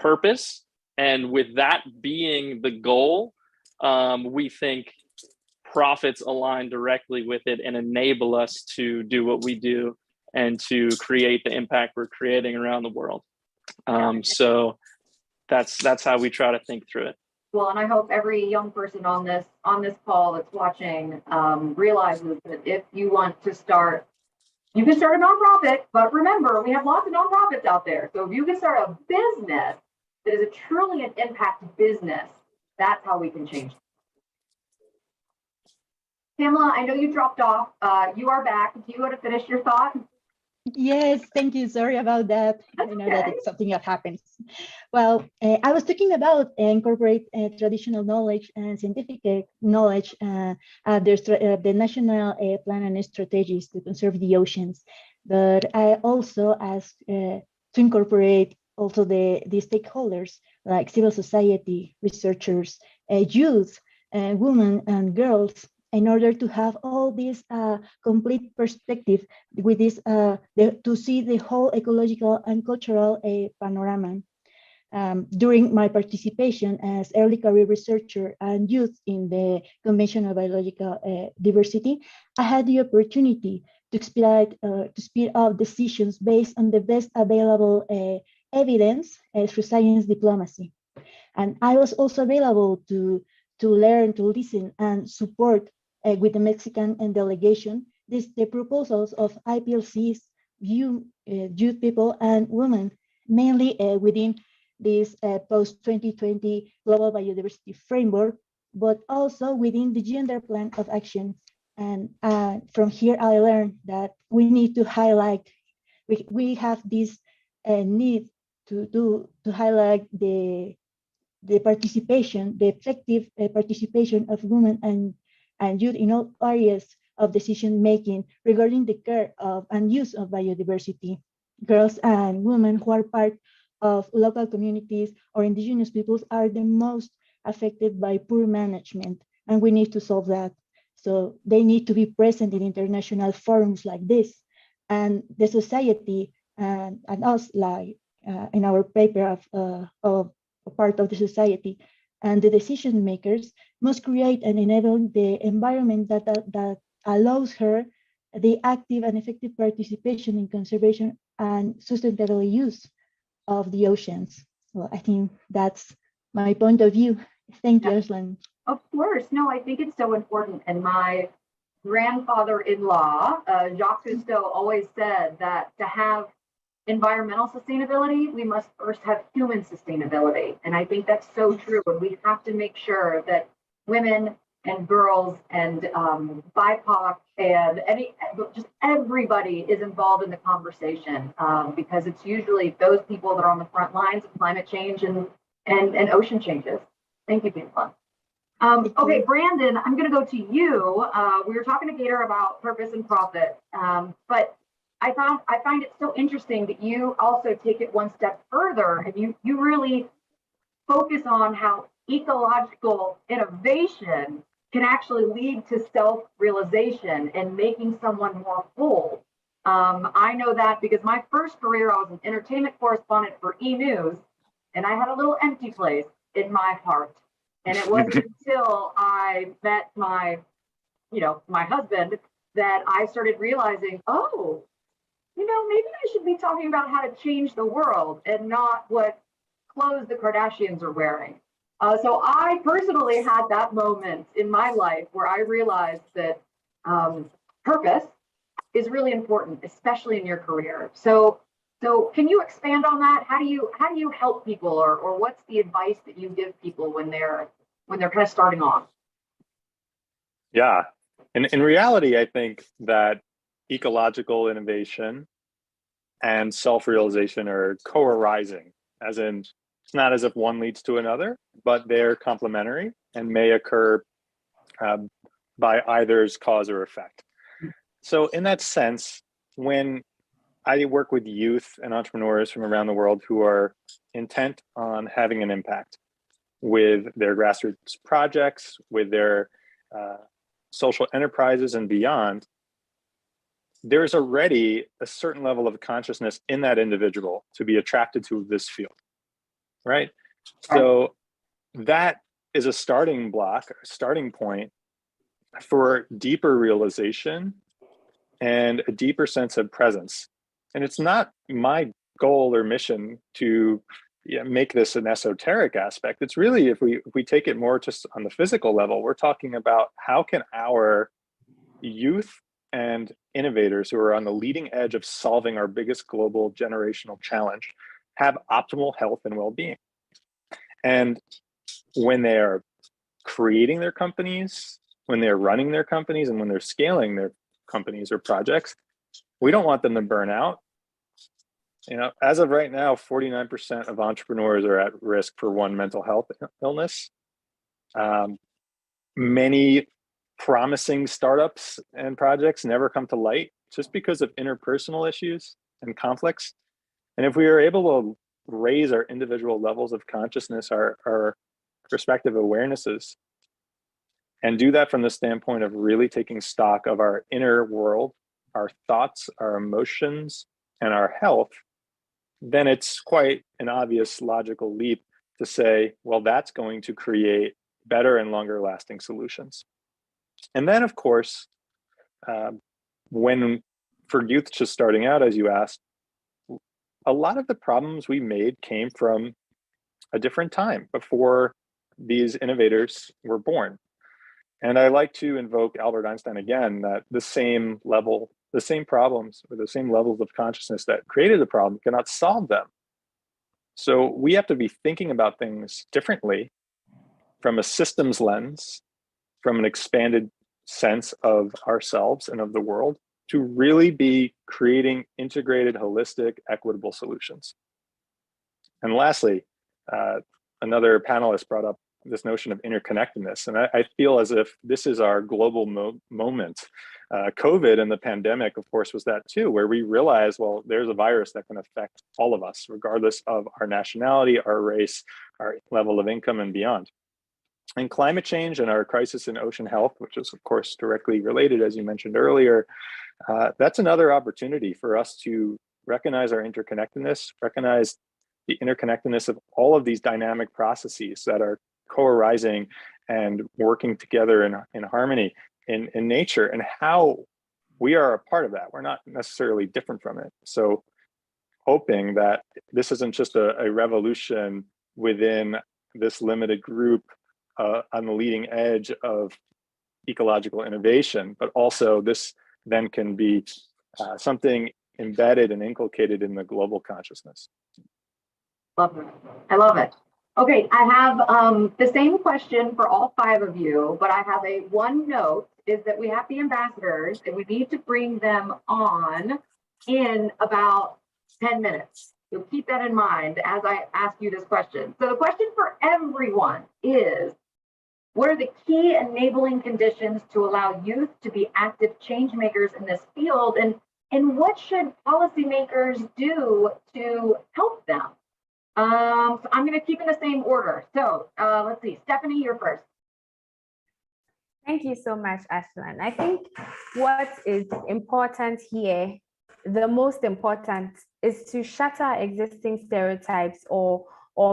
purpose And with that being the goal, we think profits align directly with it and enable us to do what we do and to create the impact we're creating around the world. So that's how we try to think through it. Well, and I hope every young person on this call that's watching realizes that if you want to start, you can start a nonprofit, but remember, we have lots of nonprofits out there. So if you can start a business that is a truly an impact business, that's how we can change. Pamela, I know you dropped off. You are back. Do you want to finish your thought? Yes, thank you. Sorry about that. I know that it's something that happens. Well, I was talking about incorporate traditional knowledge and scientific knowledge. There's the national plan and strategies to conserve the oceans. But I also asked to incorporate also the stakeholders like civil society, researchers, youth, women and girls, in order to have all this complete perspective with this, to see the whole ecological and cultural panorama. During my participation as early career researcher and youth in the Convention on Biological Diversity, I had the opportunity to speed up decisions based on the best available evidence through science diplomacy. And I was also available to learn, to listen and support with the Mexican delegation, the proposals of IPLCs, youth people and women, mainly within this post-2020 global biodiversity framework, but also within the gender plan of action. And from here, I learned that we need to highlight, we have this need to highlight the participation, the effective participation of women and youth in all areas of decision-making regarding the care of and use of biodiversity. Girls and women who are part of local communities or indigenous peoples are the most affected by poor management, and we need to solve that. So they need to be present in international forums like this, and the society and us, like in our paper of part of the society, and the decision makers must create and enable the environment that allows her the active and effective participation in conservation and sustainable use of the oceans. Well, I think that's my point of view. Thank you, Aslan. Of course. No, I think it's so important. And my grandfather-in-law, Jacques Cousteau, always said that to have environmental sustainability, we must first have human sustainability. And I think that's so true. And we have to make sure that women and girls and BIPOC and just everybody is involved in the conversation, because it's usually those people that are on the front lines of climate change and ocean changes. Thank you, Pamela. Okay, Brandon, I'm going to go to you. We were talking to Gator about purpose and profit, but I find it so interesting that you also take it one step further, and you really focus on how ecological innovation can actually lead to self-realization and making someone more whole. I know that because my first career, I was an entertainment correspondent for E! News, and I had a little empty place in my heart. And it wasn't until I met my husband that I started realizing, oh, maybe I should be talking about how to change the world and not what clothes the Kardashians are wearing. So I personally had that moment in my life where I realized that purpose is really important, especially in your career. So can you expand on that? How do you help people, or what's the advice that you give people when they're kind of starting off? Yeah, in reality, I think that ecological innovation and self-realization are co-arising, as in it's not as if one leads to another, but they're complementary and may occur by either's cause or effect. So in that sense, when I work with youth and entrepreneurs from around the world who are intent on having an impact with their grassroots projects, with their social enterprises and beyond, there's already a certain level of consciousness in that individual to be attracted to this field, right? So that is a starting block, a starting point for deeper realization and a deeper sense of presence. And it's not my goal or mission to make this an esoteric aspect. It's really, if we take it more just on the physical level, we're talking about how can our youth and innovators who are on the leading edge of solving our biggest global generational challenge have optimal health and well-being. And when they are creating their companies, when they're running their companies, and when they're scaling their companies or projects, we don't want them to burn out. You know, as of right now, 49% of entrepreneurs are at risk for one mental health illness. Many promising startups and projects never come to light just because of interpersonal issues and conflicts. And if we are able to raise our individual levels of consciousness, our respective awarenesses, and do that from the standpoint of really taking stock of our inner world, our thoughts, our emotions, and our health, then it's quite an obvious logical leap to say, well, that's going to create better and longer lasting solutions. And then, of course, when for youth just starting out, as you asked, a lot of the problems we made came from a different time before these innovators were born. And I like to invoke Albert Einstein again, that the same problems or the same levels of consciousness that created the problem cannot solve them. So we have to be thinking about things differently from a systems lens, from an expanded sense of ourselves and of the world, to really be creating integrated, holistic, equitable solutions. And lastly, another panelist brought up this notion of interconnectedness. And I feel as if this is our global moment. COVID and the pandemic, of course, was that too, where we realized, well, there's a virus that can affect all of us, regardless of our nationality, our race, our level of income, and beyond. And climate change and our crisis in ocean health, which is, of course, directly related, as you mentioned earlier, that's another opportunity for us to recognize our interconnectedness, recognize the interconnectedness of all of these dynamic processes that are co-arising and working together in harmony in nature, and how we are a part of that. We're not necessarily different from it. So hoping that this isn't just a revolution within this limited group on the leading edge of ecological innovation, but also this then can be something embedded and inculcated in the global consciousness. Love it. I love it. Okay, I have the same question for all five of you, but I have one note, is that we have the ambassadors and we need to bring them on in about 10 minutes. So keep that in mind as I ask you this question. So the question for everyone is, what are the key enabling conditions to allow youth to be active change makers in this field? And what should policymakers do to help them? So I'm going to keep in the same order. So let's see, Stephanie, you're first. Thank you so much, Ashlan. I think what is important here, the most important, is to shatter existing stereotypes or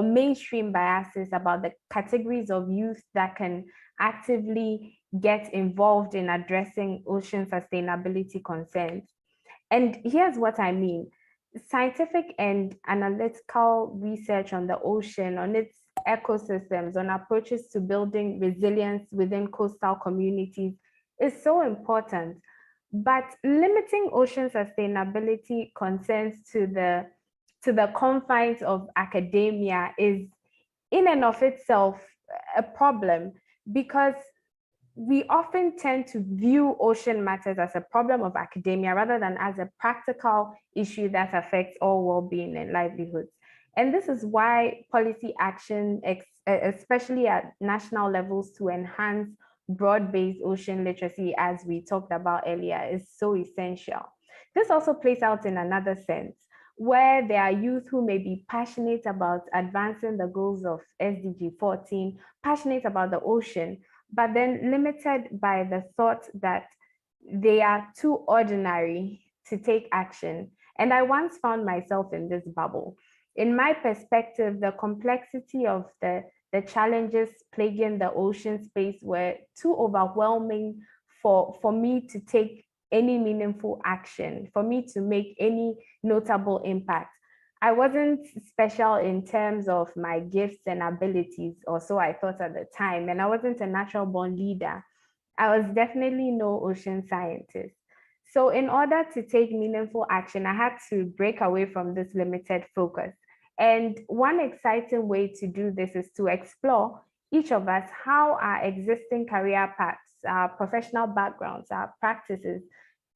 mainstream biases about the categories of youth that can actively get involved in addressing ocean sustainability concerns. And here's what I mean. Scientific and analytical research on the ocean, on its ecosystems, on approaches to building resilience within coastal communities is so important. But limiting ocean sustainability concerns to the confines of academia is in and of itself a problem, because we often tend to view ocean matters as a problem of academia rather than as a practical issue that affects all well-being and livelihoods. And this is why policy action, especially at national levels, to enhance broad-based ocean literacy, as we talked about earlier, is so essential. This also plays out in another sense, where there are youth who may be passionate about advancing the goals of SDG 14, passionate about the ocean, but then limited by the thought that they are too ordinary to take action. And I once found myself in this bubble. In my perspective, the complexity of the challenges plaguing the ocean space were too overwhelming for me to take any meaningful action, for me to make any notable impact. I wasn't special in terms of my gifts and abilities, or so I thought at the time, and I wasn't a natural born leader. I was definitely no ocean scientist. So in order to take meaningful action, I had to break away from this limited focus. And one exciting way to do this is to explore, each of us, how our existing career paths, our professional backgrounds, our practices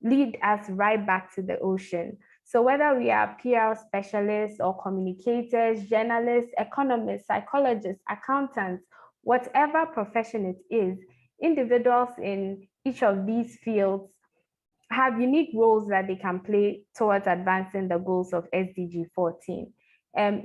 lead us right back to the ocean. So whether we are PR specialists or communicators, journalists, economists, psychologists, accountants, whatever profession it is, individuals in each of these fields have unique roles that they can play towards advancing the goals of SDG 14.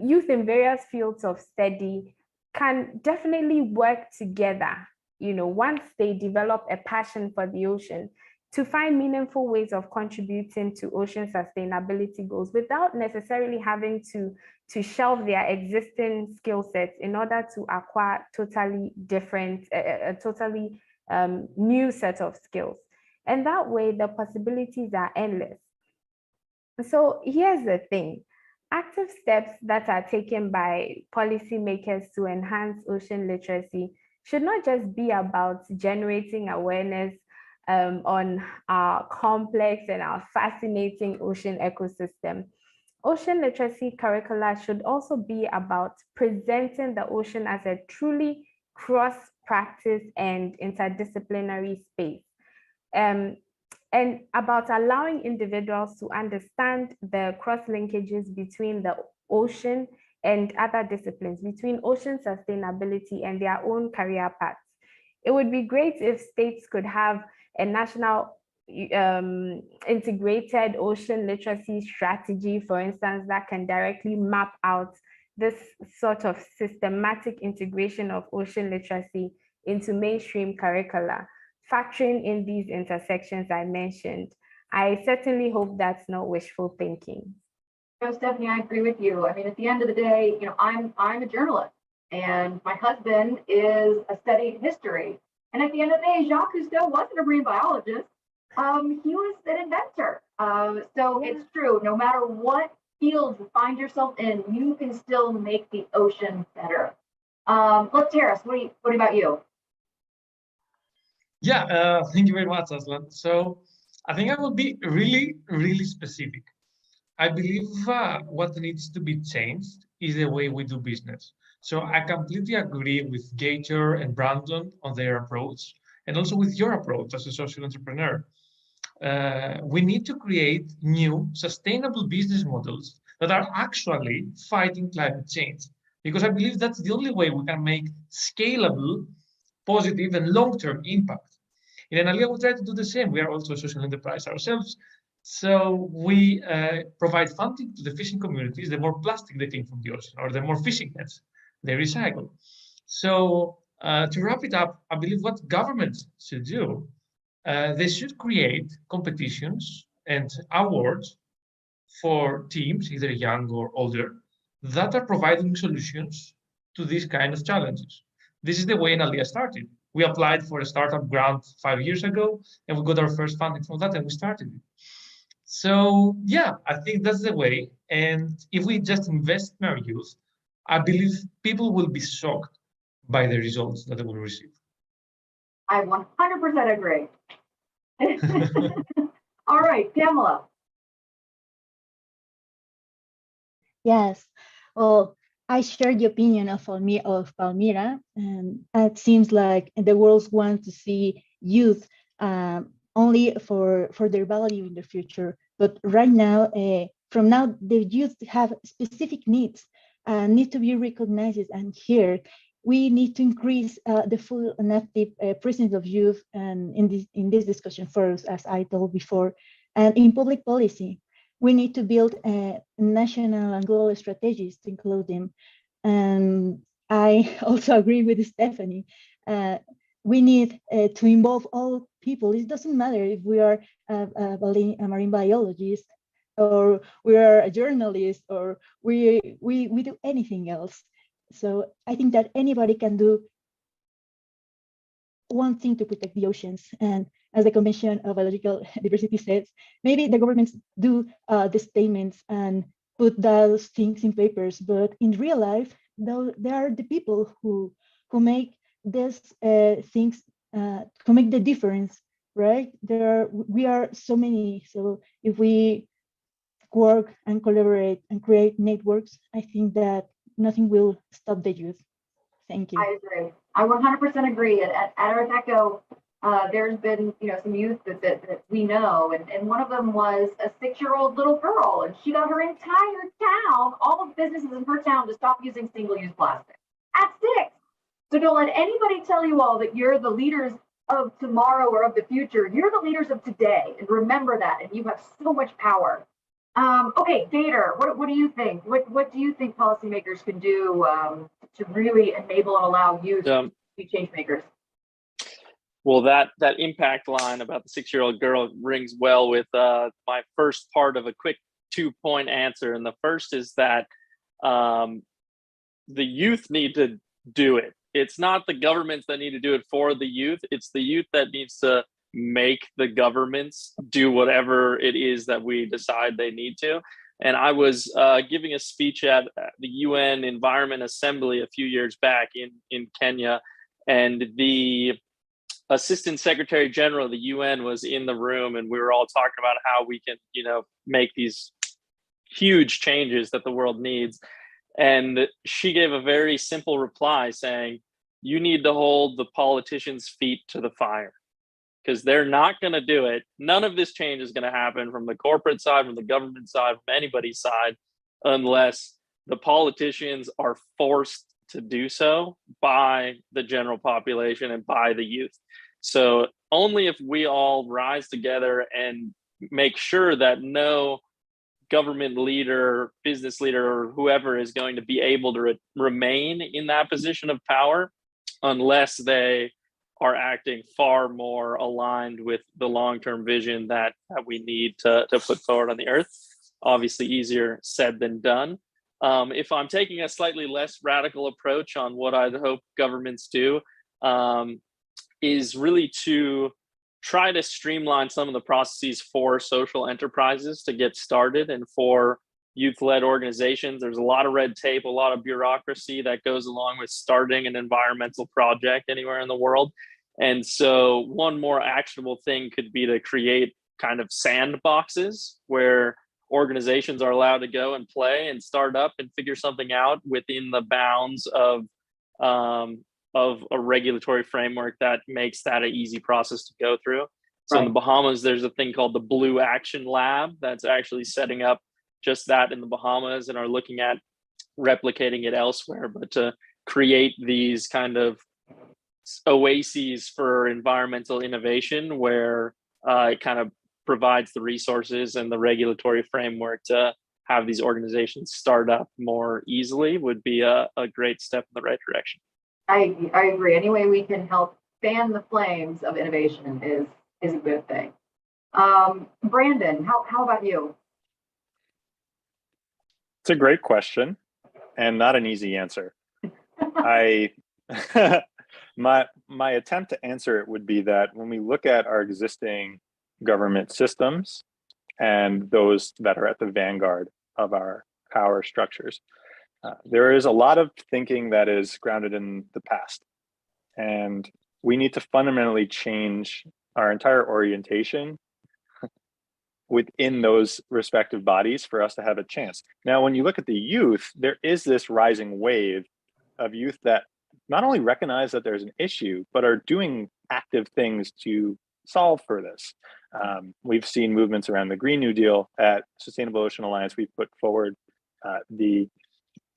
Youth in various fields of study can definitely work together, once they develop a passion for the ocean, to find meaningful ways of contributing to ocean sustainability goals without necessarily having to shelve their existing skill sets in order to acquire totally different, a totally new set of skills. And that way, the possibilities are endless. So here's the thing. Active steps that are taken by policymakers to enhance ocean literacy should not just be about generating awareness on our complex and our fascinating ocean ecosystem. Ocean literacy curricula should also be about presenting the ocean as a truly cross-practice and interdisciplinary space. And about allowing individuals to understand the cross-linkages between the ocean and other disciplines, between ocean sustainability and their own career paths. It would be great if states could have a national integrated ocean literacy strategy, for instance, that can directly map out this sort of systematic integration of ocean literacy into mainstream curricula, factoring in these intersections I mentioned. I certainly hope that's not wishful thinking. Stephanie, I agree with you. I mean, at the end of the day, I'm a journalist, and my husband is studying history. And at the end of the day, Jacques Cousteau wasn't a marine biologist. He was an inventor. So it's true. No matter what field you find yourself in, you can still make the ocean better. Let's hear us. What about you? Yeah, thank you very much, Aslan. So I think I will be really, really specific. I believe what needs to be changed is the way we do business. So I completely agree with Gator and Brandon on their approach, and also with your approach as a social entrepreneur. We need to create new sustainable business models that are actually fighting climate change, because I believe that's the only way we can make scalable, positive, and long-term impact. In Analia, we try to do the same. We are also a social enterprise ourselves. So we provide funding to the fishing communities. The more plastic they take from the ocean, or the more fishing nets they recycle. So to wrap it up, I believe what governments should do, they should create competitions and awards for teams, either young or older, that are providing solutions to these kind of challenges. This is the way Analia started. We applied for a startup grant 5 years ago, and we got our first funding from that, and we started it. So yeah, I think that's the way. And if we just invest in our youth, I believe people will be shocked by the results that they will receive. I 100% agree. All right, Pamela. Yes, well, I share the opinion of Palmira, and it seems like the world wants to see youth only for their value in the future. But right now, from now, the youth have specific needs, need to be recognized and heard. We need to increase the full and active presence of youth and in this discussion first, as I told before, and in public policy. We need to build national and global strategies to include them. And I also agree with Stephanie. We need to involve all people. It doesn't matter if we are a marine biologist, or we are a journalist, or we do anything else. So I think that anybody can do one thing to protect the oceans. And as the Convention of Biological Diversity says, maybe the governments do the statements and put those things in papers, but in real life, though, there are the people who make these things, who make the difference, right? We are so many. So if we work and collaborate and create networks, I think that nothing will stop the youth. Thank you. I agree. I 100% agree. At RTUK, there's been, some youth that we know, and one of them was a 6-year-old little girl, and she got her entire town, all of businesses in her town, to stop using single-use plastic at 6. So don't let anybody tell you all that you're the leaders of tomorrow or of the future. You're the leaders of today, and remember that, and you have so much power. Okay, Gator, what do you think? What do you think policymakers can do to really enable and allow youth to be change makers? Well, that impact line about the 6-year-old girl rings well with my first part of a quick 2-point answer. And the first is that the youth need to do it. It's not the governments that need to do it for the youth. It's the youth that needs to make the governments do whatever it is that we decide they need to. And I was giving a speech at the UN Environment Assembly a few years back in Kenya, and the Assistant Secretary General of the UN was in the room, and we were all talking about how we can, make these huge changes that the world needs. And she gave a very simple reply saying, you need to hold the politicians' feet to the fire, because they're not going to do it. None of this change is going to happen from the corporate side, from the government side, from anybody's side, unless the politicians are forced to do so by the general population and by the youth. So only if we all rise together and make sure that no government leader, business leader, or whoever is going to be able to remain in that position of power, unless they are acting far more aligned with the long-term vision that we need to put forward on the earth. Obviously easier said than done. If I'm taking a slightly less radical approach on what I'd hope governments do, is really to try to streamline some of the processes for social enterprises to get started, and for youth-led organizations. There's a lot of red tape, a lot of bureaucracy that goes along with starting an environmental project anywhere in the world. And so one more actionable thing could be to create kind of sandboxes where organizations are allowed to go and play and start up and figure something out within the bounds of a regulatory framework that makes that an easy process to go through. So in the Bahamas, there's a thing called the Blue Action Lab that's actually setting up just that in the Bahamas, and are looking at replicating it elsewhere, but to create these kind of oases for environmental innovation where it kind of provides the resources and the regulatory framework to have these organizations start up more easily would be a great step in the right direction. I agree. Any way we can help fan the flames of innovation is a good thing. Brandon, how about you? It's a great question and not an easy answer. My attempt to answer it would be that when we look at our existing government systems and those that are at the vanguard of our power structures, there is a lot of thinking that is grounded in the past, and we need to fundamentally change our entire orientation within those respective bodies for us to have a chance. Now, when you look at the youth, there is this rising wave of youth that not only recognize that there's an issue, but are doing active things to solve for this. We've seen movements around the Green New Deal. At Sustainable Ocean Alliance, we've put forward the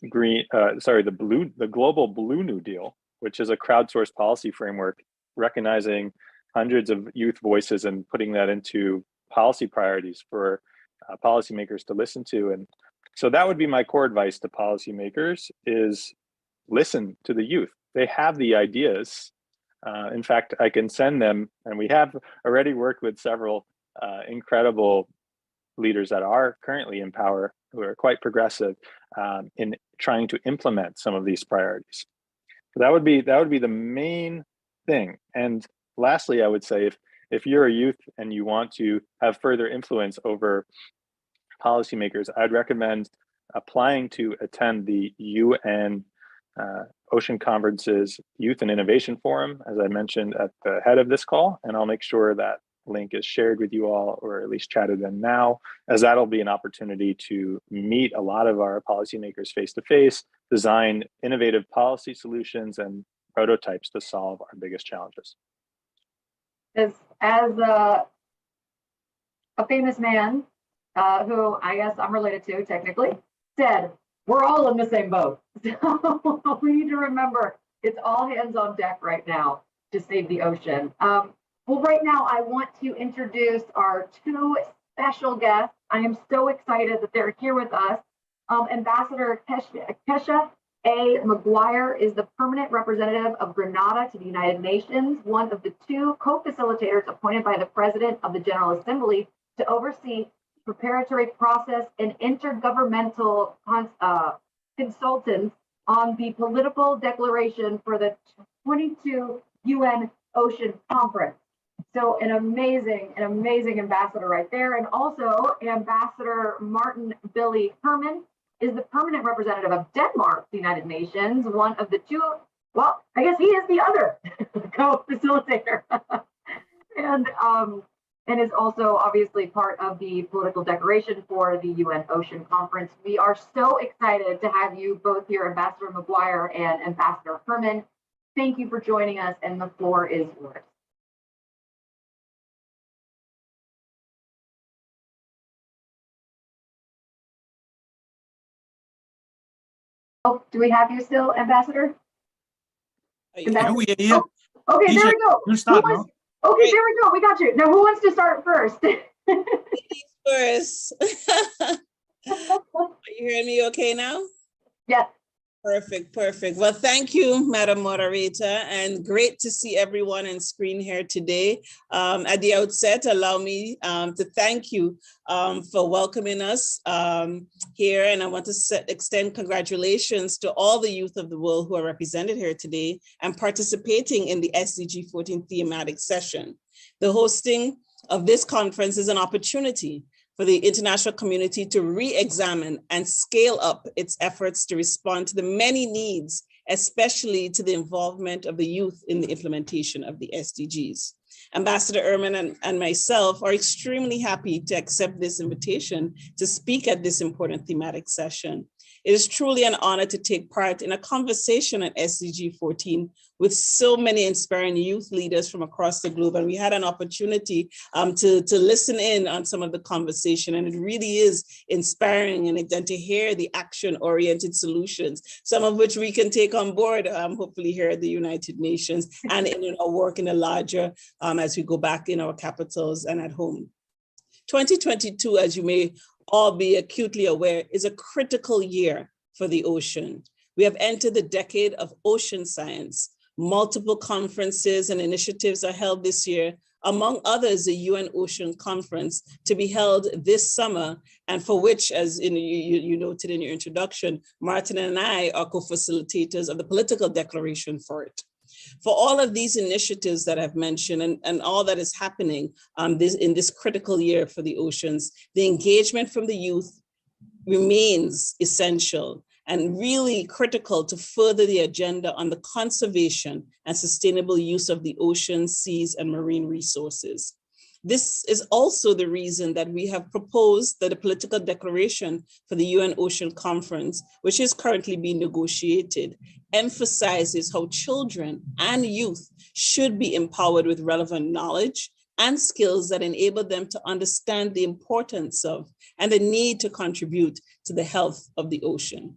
Global Blue New Deal, which is a crowdsourced policy framework recognizing hundreds of youth voices and putting that into policy priorities for policymakers to listen to. And so that would be my core advice to policymakers: is listen to the youth. They have the ideas. In fact, I can send them, and we have already worked with several incredible leaders that are currently in power who are quite progressive in trying to implement some of these priorities. So that would be the main thing. And lastly, I would say if you're a youth and you want to have further influence over policymakers, I'd recommend applying to attend the UN Ocean Conference's Youth and Innovation Forum, as I mentioned at the head of this call, and I'll make sure that link is shared with you all, or at least chatted in now, as that'll be an opportunity to meet a lot of our policymakers face to face, design innovative policy solutions and prototypes to solve our biggest challenges. As a famous man who I guess I'm related to technically said, we're all in the same boat. So we need to remember it's all hands on deck right now to save the ocean. Well, right now I want to introduce our two special guests. I am so excited that they're here with us. Ambassador Kesha A. McGuire is the permanent representative of Grenada to the United Nations, one of the two co-facilitators appointed by the President of the General Assembly to oversee preparatory process and intergovernmental consultants on the political declaration for the 22 UN Ocean Conference. So an amazing ambassador right there. And also Ambassador Martin Billy Herman is the permanent representative of Denmark to the United Nations, one of the two, well, I guess he is the other co-facilitator. And is also obviously part of the political declaration for the UN Ocean Conference. We are so excited to have you both here, Ambassador McGuire and Ambassador Herman. Thank you for joining us, and the floor is yours. Oh, do we have you still, Ambassador? Yeah, we hear you. Oh, okay, there we go. You start now. Okay, there we go. We got you. Now, who wants to start first? First. Are you hearing me okay now? Yes. Perfect. Well, thank you, Madam Moderator, and great to see everyone on screen here today. At the outset, allow me to thank you for welcoming us here, and I want to extend congratulations to all the youth of the world who are represented here today and participating in the SDG 14 thematic session. The hosting of this conference is an opportunity for the international community to re-examine and scale up its efforts to respond to the many needs, especially to the involvement of the youth in the implementation of the SDGs. Ambassador Herman and myself are extremely happy to accept this invitation to speak at this important thematic session. It is truly an honor to take part in a conversation at SDG 14 with so many inspiring youth leaders from across the globe. And we had an opportunity to listen in on some of the conversation. And it really is inspiring and then to hear the action-oriented solutions, some of which we can take on board, hopefully here at the United Nations and in our work in a larger, as we go back in our capitals and at home. 2022, as you may all be acutely aware, is a critical year for the ocean. We have entered the decade of ocean science. Multiple conferences and initiatives are held this year, among others, the UN Ocean Conference to be held this summer, and for which, as you noted in your introduction, Martin and I are co-facilitators of the political declaration for it. For all of these initiatives that I've mentioned and all that is happening in this critical year for the oceans, the engagement from the youth remains essential and really critical to further the agenda on the conservation and sustainable use of the oceans, seas, and marine resources. This is also the reason that we have proposed that a political declaration for the UN Ocean Conference, which is currently being negotiated, emphasizes how children and youth should be empowered with relevant knowledge and skills that enable them to understand the importance of and the need to contribute to the health of the ocean.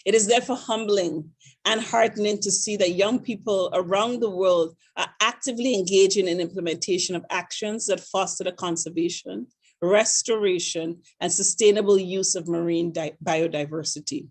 It is therefore humbling and heartening to see that young people around the world are actively engaging in implementation of actions that foster the conservation, restoration, and sustainable use of marine biodiversity.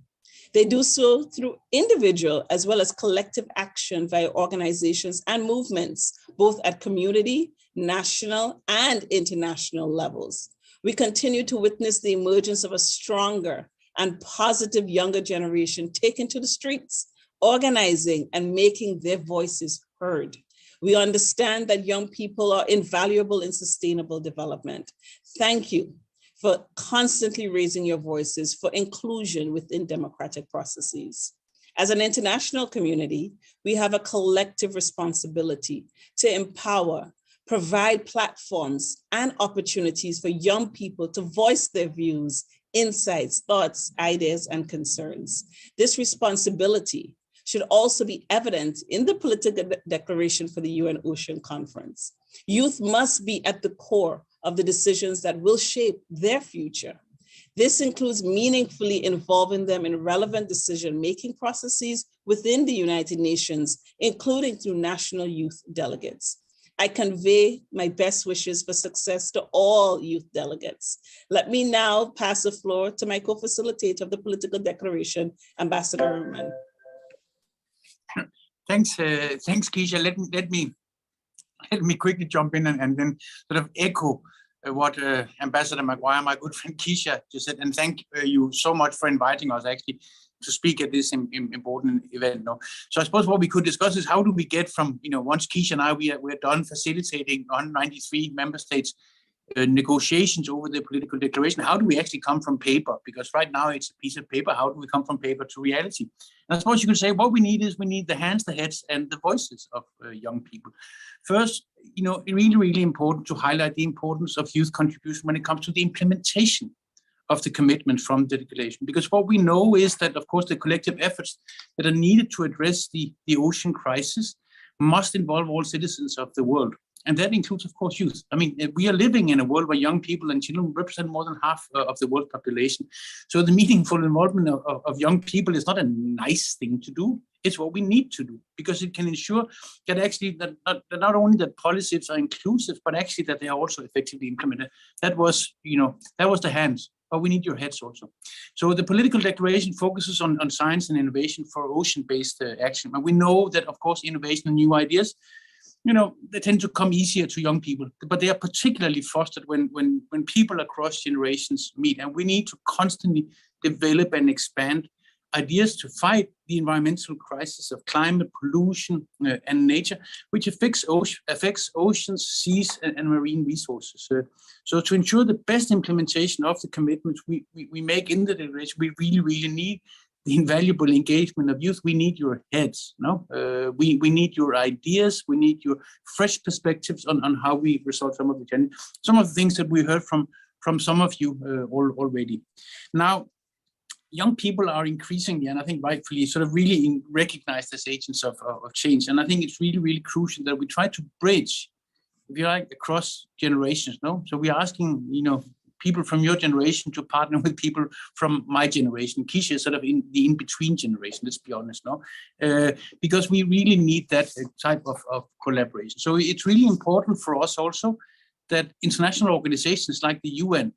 They do so through individual as well as collective action via organizations and movements, both at community, national, and international levels. We continue to witness the emergence of a stronger and positive younger generation taken to the streets, organizing and making their voices heard. We understand that young people are invaluable in sustainable development. Thank you for constantly raising your voices for inclusion within democratic processes. As an international community, we have a collective responsibility to empower, provide platforms and opportunities for young people to voice their views, insights, thoughts, ideas, and concerns. This responsibility should also be evident in the political declaration for the UN Ocean Conference. Youth must be at the core of the decisions that will shape their future. This includes meaningfully involving them in relevant decision-making processes within the United Nations, including through national youth delegates. I convey my best wishes for success to all youth delegates. Let me now pass the floor to my co-facilitator of the political declaration, Ambassador Ehrman. Thanks, Keisha. Let me quickly jump in and then sort of echo what Ambassador Maguire, my good friend Keisha, just said, and thank you so much for inviting us actually to speak at this important event. No? So I suppose what we could discuss is how do we get from, once Keisha and I, we're done facilitating 193 member states negotiations over the political declaration, how do we actually come from paper? Because right now it's a piece of paper. How do we come from paper to reality? And I suppose you could say what we need the hands, the heads, and the voices of young people. First, really important to highlight the importance of youth contribution when it comes to the implementation of the commitment from the declaration. Because what we know is that, of course, the collective efforts that are needed to address the ocean crisis must involve all citizens of the world. And that includes, of course, youth. I mean, we are living in a world where young people and children represent more than half of the world population. So the meaningful involvement of young people is not a nice thing to do. It's what we need to do, because it can ensure that actually that not only that policies are inclusive, but actually that they are also effectively implemented. That was the hands, but we need your heads also. So the political declaration focuses on science and innovation for ocean-based action. And we know that, of course, innovation and new ideas, they tend to come easier to young people, but they are particularly fostered when people across generations meet. And we need to constantly develop and expand ideas to fight the environmental crisis of climate, pollution, and nature, which affects oceans, seas, and marine resources. So to ensure the best implementation of the commitments we make in the declaration, we really need the invaluable engagement of youth. We need your heads, we need your ideas, we need your fresh perspectives on how we resolve some of the challenges, some of the things that we heard from some of you already. Now, young people are increasingly, and I think rightfully, sort of really recognized as agents of change. And I think it's really crucial that we try to bridge, if you like, across generations. So we're asking, people from your generation to partner with people from my generation. Keisha is sort of in the in-between generation, let's be honest, because we really need that type of collaboration. So it's really important for us also that international organizations like the UN,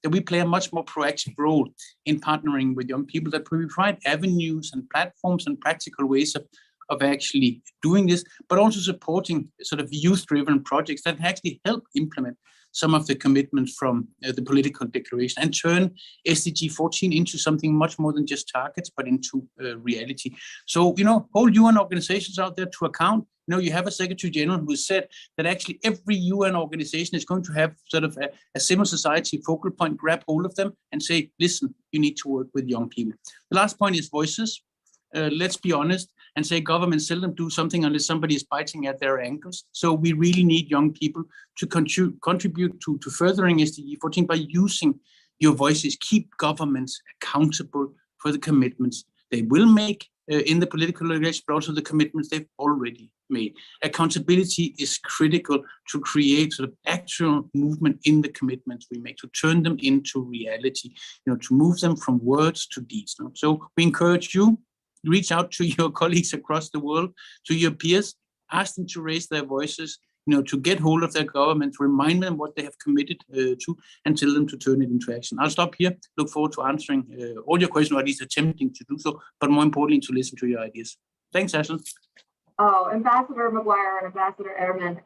that we play a much more proactive role in partnering with young people, that we provide avenues and platforms and practical ways of actually doing this, but also supporting sort of youth-driven projects that actually help implement some of the commitments from the political declaration and turn SDG 14 into something much more than just targets, but into reality. So, hold UN organizations out there to account. You have a Secretary General who said that actually every UN organization is going to have sort of a civil society focal point, grab hold of them and say, listen, you need to work with young people. The last point is voices. Let's be honest and say governments seldom do something unless somebody is biting at their ankles. So we really need young people to contribute to furthering SDG 14 by using your voices. Keep governments accountable for the commitments they will make in the political declaration, but also the commitments they've already made. Accountability is critical to create sort of actual movement in the commitments we make, to turn them into reality, to move them from words to deeds. So we encourage you, reach out to your colleagues across the world, to your peers, ask them to raise their voices, to get hold of their government, remind them what they have committed to, and tell them to turn it into action. I'll stop here. Look forward to answering all your questions, or at least attempting to do so, but more importantly, to listen to your ideas. Thanks, Ashley. Oh, Ambassador Maguire and Ambassador Ehrman,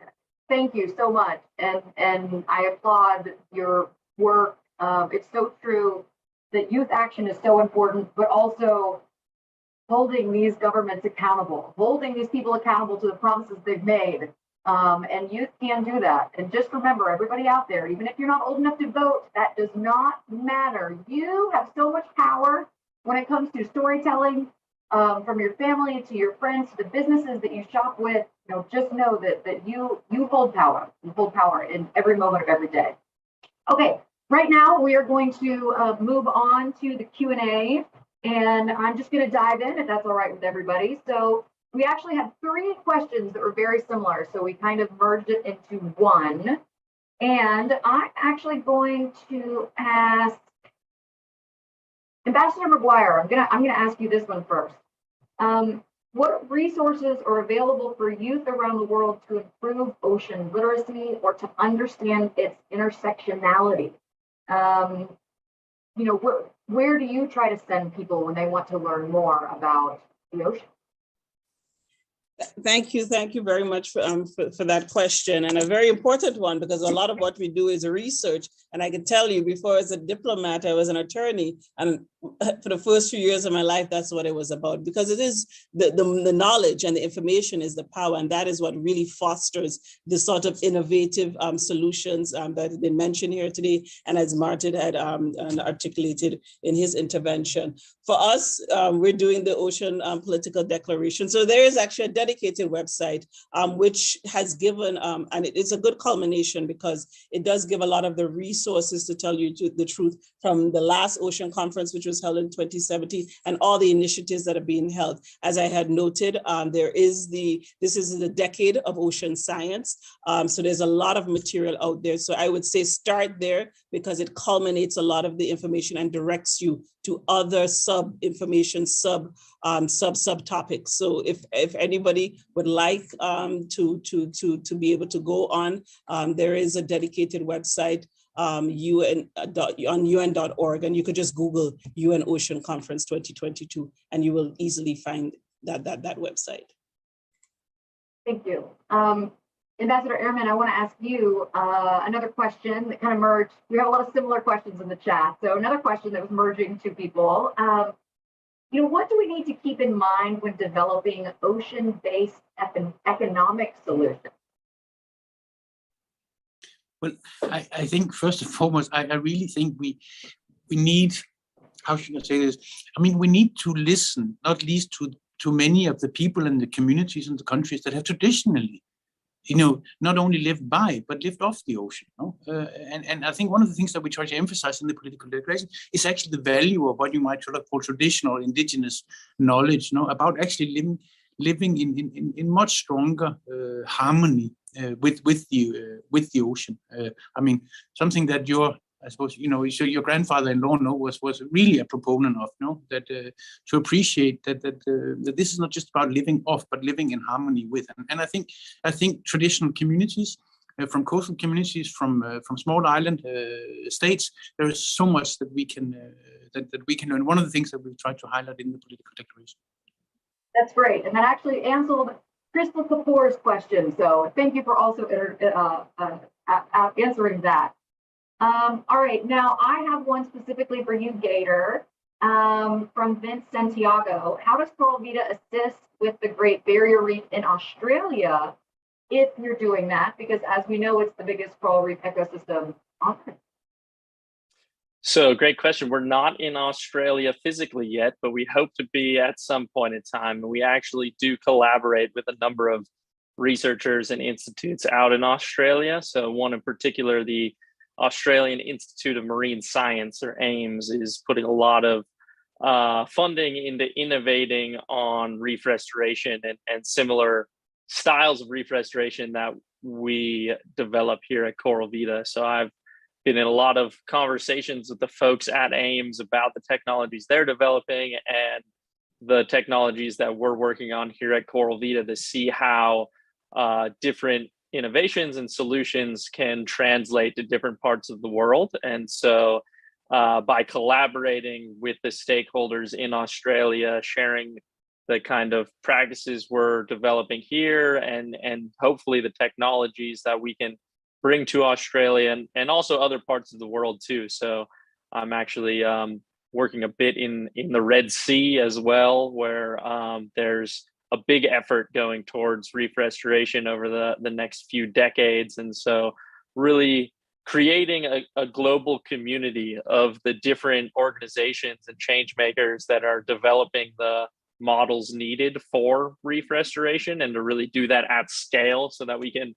thank you so much. And I applaud your work. It's so true that youth action is so important, but also holding these governments accountable, holding these people accountable to the promises they've made. And youth can do that. And just remember, everybody out there, even if you're not old enough to vote, that does not matter. You have so much power when it comes to storytelling, from your family to your friends to the businesses that you shop with. You know, just know that you hold power. You hold power in every moment of every day. Okay, right now we are going to move on to the Q&A, and I'm just going to dive in if that's all right with everybody. So we actually had 3 questions that were very similar, so we kind of merged it into one. And I'm actually going to ask Ambassador McGuire. I'm gonna ask you this one first. What resources are available for youth around the world to improve ocean literacy or to understand its intersectionality? You know, where do you try to send people when they want to learn more about the ocean? Thank you very much for that question, and a very important one, because a lot of what we do is research. And I can tell you, before as a diplomat, I was an attorney, and for the first few years of my life, that's what it was about, because it is the knowledge and the information is the power, and that is what really fosters the sort of innovative solutions that have been mentioned here today, and as Martin had articulated in his intervention. For us, we're doing the Ocean Political Declaration. So there is actually a dedicated website which has given, and it is a good culmination because it does give a lot of the resources, to tell you the truth, from the last Ocean Conference, which was held in 2017, and all the initiatives that are being held. As I had noted, this is the decade of ocean science. So there's a lot of material out there. So I would say start there, because it culminates a lot of the information and directs you to other sub-information, subtopics. So if anybody would like to be able to go on, there is a dedicated website on UN.org, and you could just Google UN Ocean Conference 2022, and you will easily find that website. Thank you. Ambassador Ehrman, I want to ask you another question that kind of merged. We have a lot of similar questions in the chat. So another question that was merging two people. You know, what do we need to keep in mind when developing ocean-based economic solutions? Well, I think first and foremost, I really think we need, how should I say this? I mean, we need to listen, not least to many of the people in the communities and the countries that have traditionally, you know, not only lived by, but lived off the ocean. You know? And I think one of the things that we try to emphasize in the political declaration is actually the value of what you might sort of call traditional indigenous knowledge, you know, about actually living in much stronger harmony with the ocean. I mean, something that I suppose, you know, your grandfather-in-law was really a proponent of, you know, that to appreciate that this is not just about living off, but living in harmony with. And I think traditional communities, from coastal communities, from small island states, there is so much that we can learn. One of the things that we've tried to highlight in the political declaration. That's great, and that actually answered Crystal Kapoor's question. So thank you for also answering that. All right, now I have one specifically for you, Gator, from Vince Santiago. How does Coral Vita assist with the Great Barrier Reef in Australia, if you're doing that? Because as we know, it's the biggest coral reef ecosystem on Earth. So great question. We're not in Australia physically yet, but we hope to be at some point in time. We actually do collaborate with a number of researchers and institutes out in Australia. So one in particular, the Australian Institute of Marine Science, or AIMS, is putting a lot of funding into innovating on reef restoration and similar styles of reef restoration that we develop here at Coral Vita. So I've been in a lot of conversations with the folks at AIMS about the technologies they're developing and the technologies that we're working on here at Coral Vita to see how different innovations and solutions can translate to different parts of the world. And so by collaborating with the stakeholders in Australia, sharing the kind of practices we're developing here and hopefully the technologies that we can bring to Australia and also other parts of the world too. So I'm actually working a bit in the Red Sea as well, where there's a big effort going towards reef restoration over the next few decades. And so really creating a global community of the different organizations and change makers that are developing the models needed for reef restoration, and to really do that at scale so that we can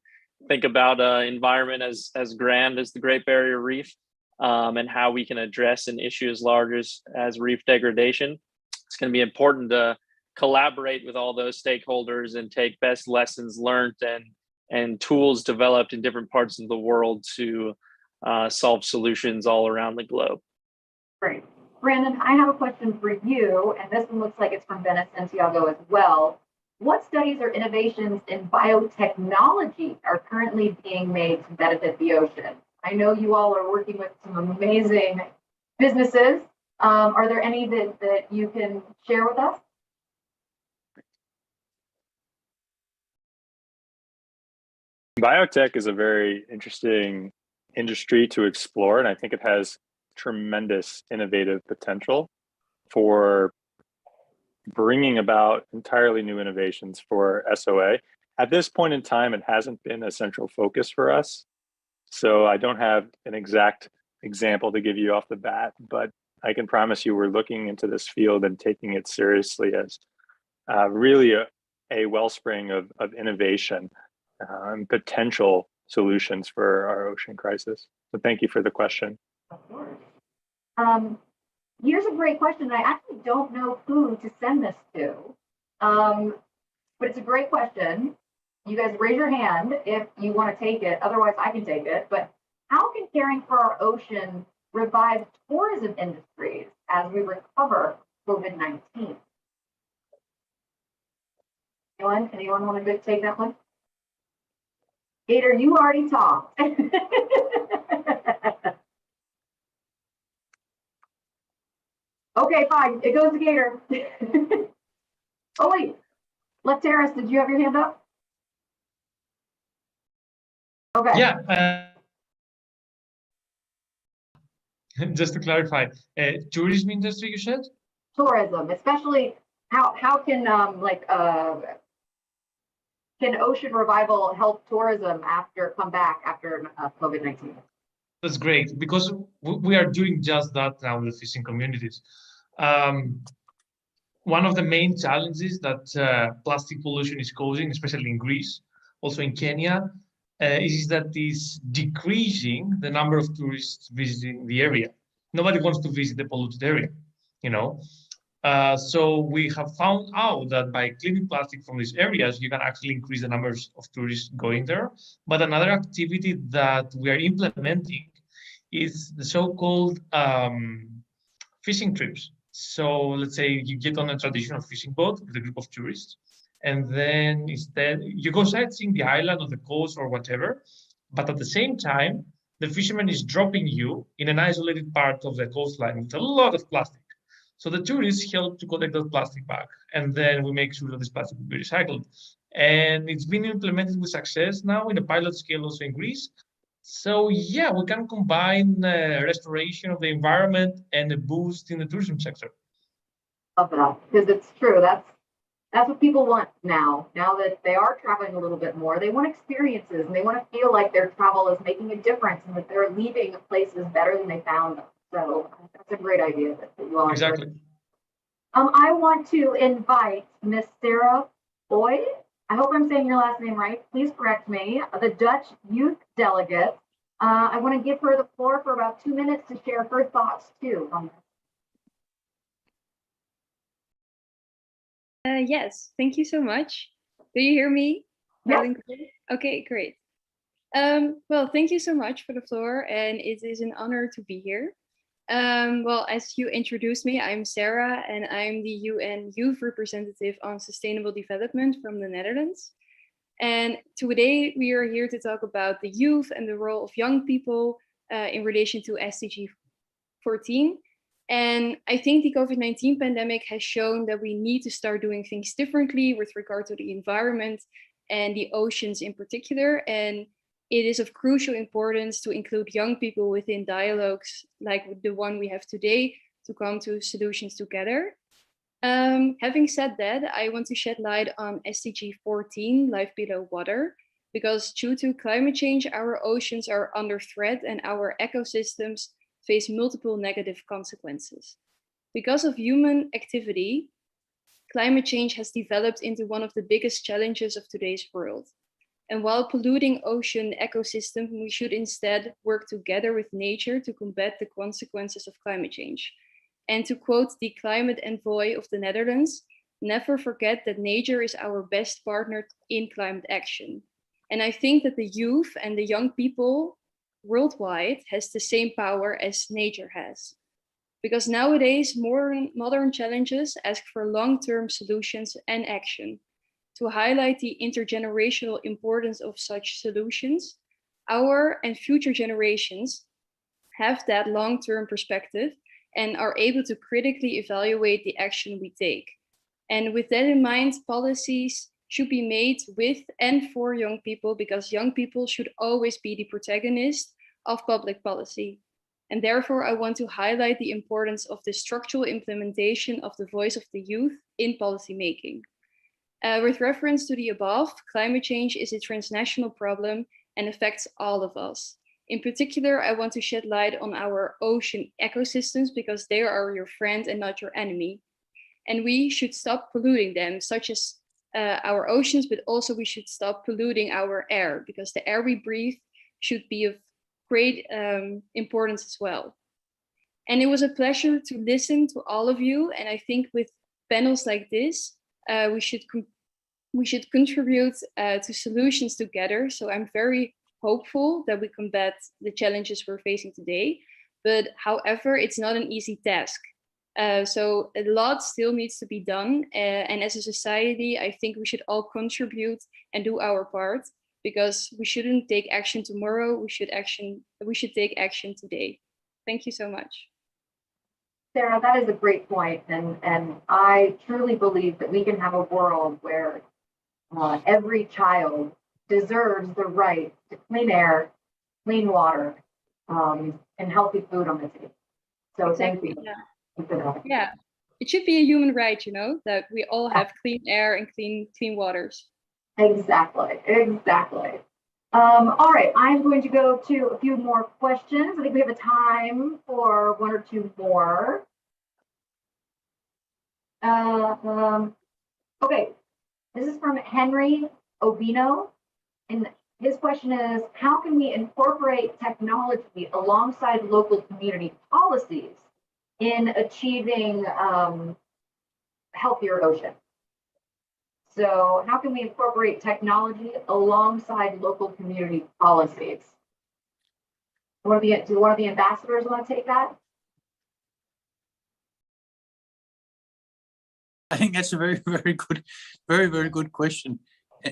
think about an environment as grand as the Great Barrier Reef, and how we can address an issue as large as reef degradation. It's going to be important to collaborate with all those stakeholders and take best lessons learned and tools developed in different parts of the world to solve solutions all around the globe. Great. Brandon, I have a question for you, and this one looks like it's from Venice, Santiago as well. What studies or innovations in biotechnology are currently being made to benefit the ocean? I know you all are working with some amazing businesses. Are there any that you can share with us? Biotech is a very interesting industry to explore, and I think it has tremendous innovative potential for bringing about entirely new innovations for SOA. At this point in time, it hasn't been a central focus for us, so I don't have an exact example to give you off the bat, but I can promise you we're looking into this field and taking it seriously as really a wellspring of innovation and potential solutions for our ocean crisis. So thank you for the question. Of course. Here's a great question. I actually don't know who to send this to, but it's a great question. You guys raise your hand if you want to take it. Otherwise, I can take it. But how can caring for our ocean revive tourism industries as we recover COVID-19? Anyone want to take that one? Gator, you already talked. Okay, fine. It goes to Gator. Oh, wait. Lefteris, did you have your hand up? Okay. Yeah. Just to clarify, tourism industry, you said? Tourism, especially how can can ocean revival help tourism come back after COVID-19? That's great, because we are doing just that now with fishing communities. One of the main challenges that plastic pollution is causing, especially in Greece, also in Kenya, is that it's decreasing the number of tourists visiting the area. Nobody wants to visit the polluted area, you know. So we have found out that by cleaning plastic from these areas, you can actually increase the numbers of tourists going there. But another activity that we are implementing is the so-called fishing trips. So let's say you get on a traditional fishing boat with a group of tourists, and then instead you go sightseeing the island or the coast or whatever, but at the same time, the fisherman is dropping you in an isolated part of the coastline with a lot of plastic. So the tourists help to collect that plastic back, and then we make sure that this plastic will be recycled. And it's been implemented with success now in a pilot scale also in Greece. So yeah, we can combine restoration of the environment and a boost in the tourism sector. Love that, because it's true. That's what people want now. Now that they are traveling a little bit more, they want experiences and they want to feel like their travel is making a difference and that they're leaving places better than they found them. So that's a great idea that you all exactly. I want to invite Miss Sarah Boyd. I hope I'm saying your last name right. Please correct me. The Dutch youth delegate. I want to give her the floor for about 2 minutes to share her thoughts too on this. Yes, thank you so much. Do you hear me? Yes. Okay, great. Well, thank you so much for the floor, and it is an honor to be here. Well, as you introduced me, I'm Sarah, and I'm the UN Youth Representative on Sustainable Development from the Netherlands. And today we are here to talk about the youth and the role of young people in relation to SDG 14. And I think the COVID-19 pandemic has shown that we need to start doing things differently with regard to the environment and the oceans in particular. And it is of crucial importance to include young people within dialogues like the one we have today to come to solutions together. Having said that, I want to shed light on SDG 14, Life Below Water, because due to climate change, our oceans are under threat and our ecosystems face multiple negative consequences. Because of human activity, climate change has developed into one of the biggest challenges of today's world. And while polluting ocean ecosystems, we should instead work together with nature to combat the consequences of climate change. And to quote the climate envoy of the Netherlands, never forget that nature is our best partner in climate action. And I think that the youth and the young people worldwide has the same power as nature has. Because nowadays, modern challenges ask for long-term solutions and action. To highlight the intergenerational importance of such solutions, our and future generations have that long-term perspective and are able to critically evaluate the action we take. And with that in mind, policies should be made with and for young people, because young people should always be the protagonist of public policy. And therefore, I want to highlight the importance of the structural implementation of the voice of the youth in policymaking. With reference to the above, climate change is a transnational problem and affects all of us. In particular, I want to shed light on our ocean ecosystems because they are your friend and not your enemy. And we should stop polluting them, such as our oceans, but also we should stop polluting our air because the air we breathe should be of great importance as well. And it was a pleasure to listen to all of you. And I think with panels like this, we should contribute to solutions together. So I'm very hopeful that we combat the challenges we're facing today. But however, it's not an easy task. So a lot still needs to be done. And as a society, I think we should all contribute and do our part, because we shouldn't take action tomorrow. We should take action today. Thank you so much. Sarah, that is a great point. And I truly believe that we can have a world where every child deserves the right to clean air, clean water, and healthy food on the table. So exactly. Thank you. Yeah. Yeah, it should be a human right, you know, that we all have clean air and clean waters. Exactly. All right, I'm going to go to a few more questions. I think we have a time for one or two more. Okay, this is from Henry Obino, and his question is, how can we incorporate technology alongside local community policies in achieving healthier oceans? So how can we incorporate technology alongside local community policies? Do one of the ambassadors want to take that? I think that's a very, very good question.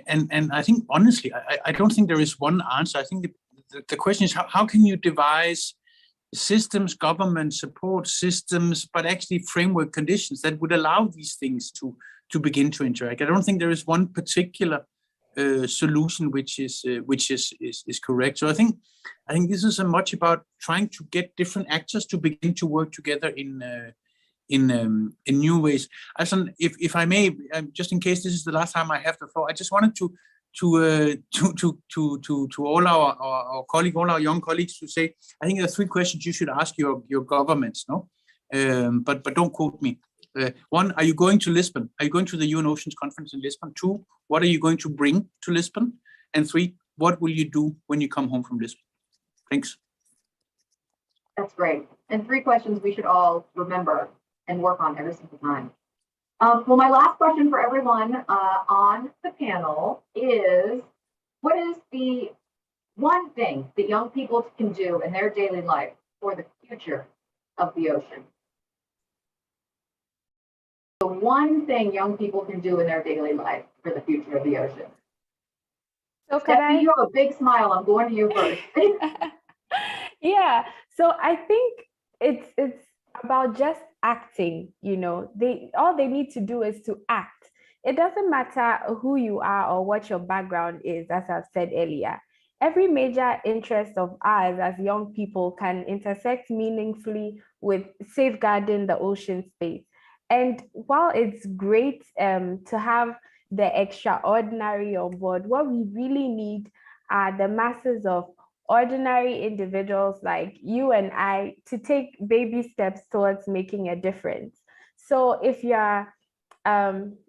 And I think, honestly, I don't think there is one answer. I think the question is, how can you devise systems, government support systems, but actually framework conditions that would allow these things to begin to interact? I don't think there is one particular solution which is correct. So I think this is much about trying to get different actors to begin to work together in new ways. Aslan, if I may, just in case this is the last time I have the floor, I just wanted to all our colleagues, all our young colleagues, to say, I think there are three questions you should ask your governments, no? But don't quote me. One, are you going to Lisbon? Are you going to the UN Oceans Conference in Lisbon? Two, what are you going to bring to Lisbon? And three, what will you do when you come home from Lisbon? Thanks. That's great. And three questions we should all remember and work on every single time. Well, my last question for everyone on the panel is, what is the one thing that young people can do in their daily life for the future of the ocean? The one thing young people can do in their daily life for the future of the ocean. So Stephanie, you have a big smile. I'm going to you first. Yeah, so I think it's about just acting, you know. All they need to do is to act. It doesn't matter who you are or what your background is, as I've said earlier. every major interest of ours as young people can intersect meaningfully with safeguarding the ocean space. And while it's great to have the extraordinary on board, what we really need are the masses of ordinary individuals like you and I to take baby steps towards making a difference. So if you're,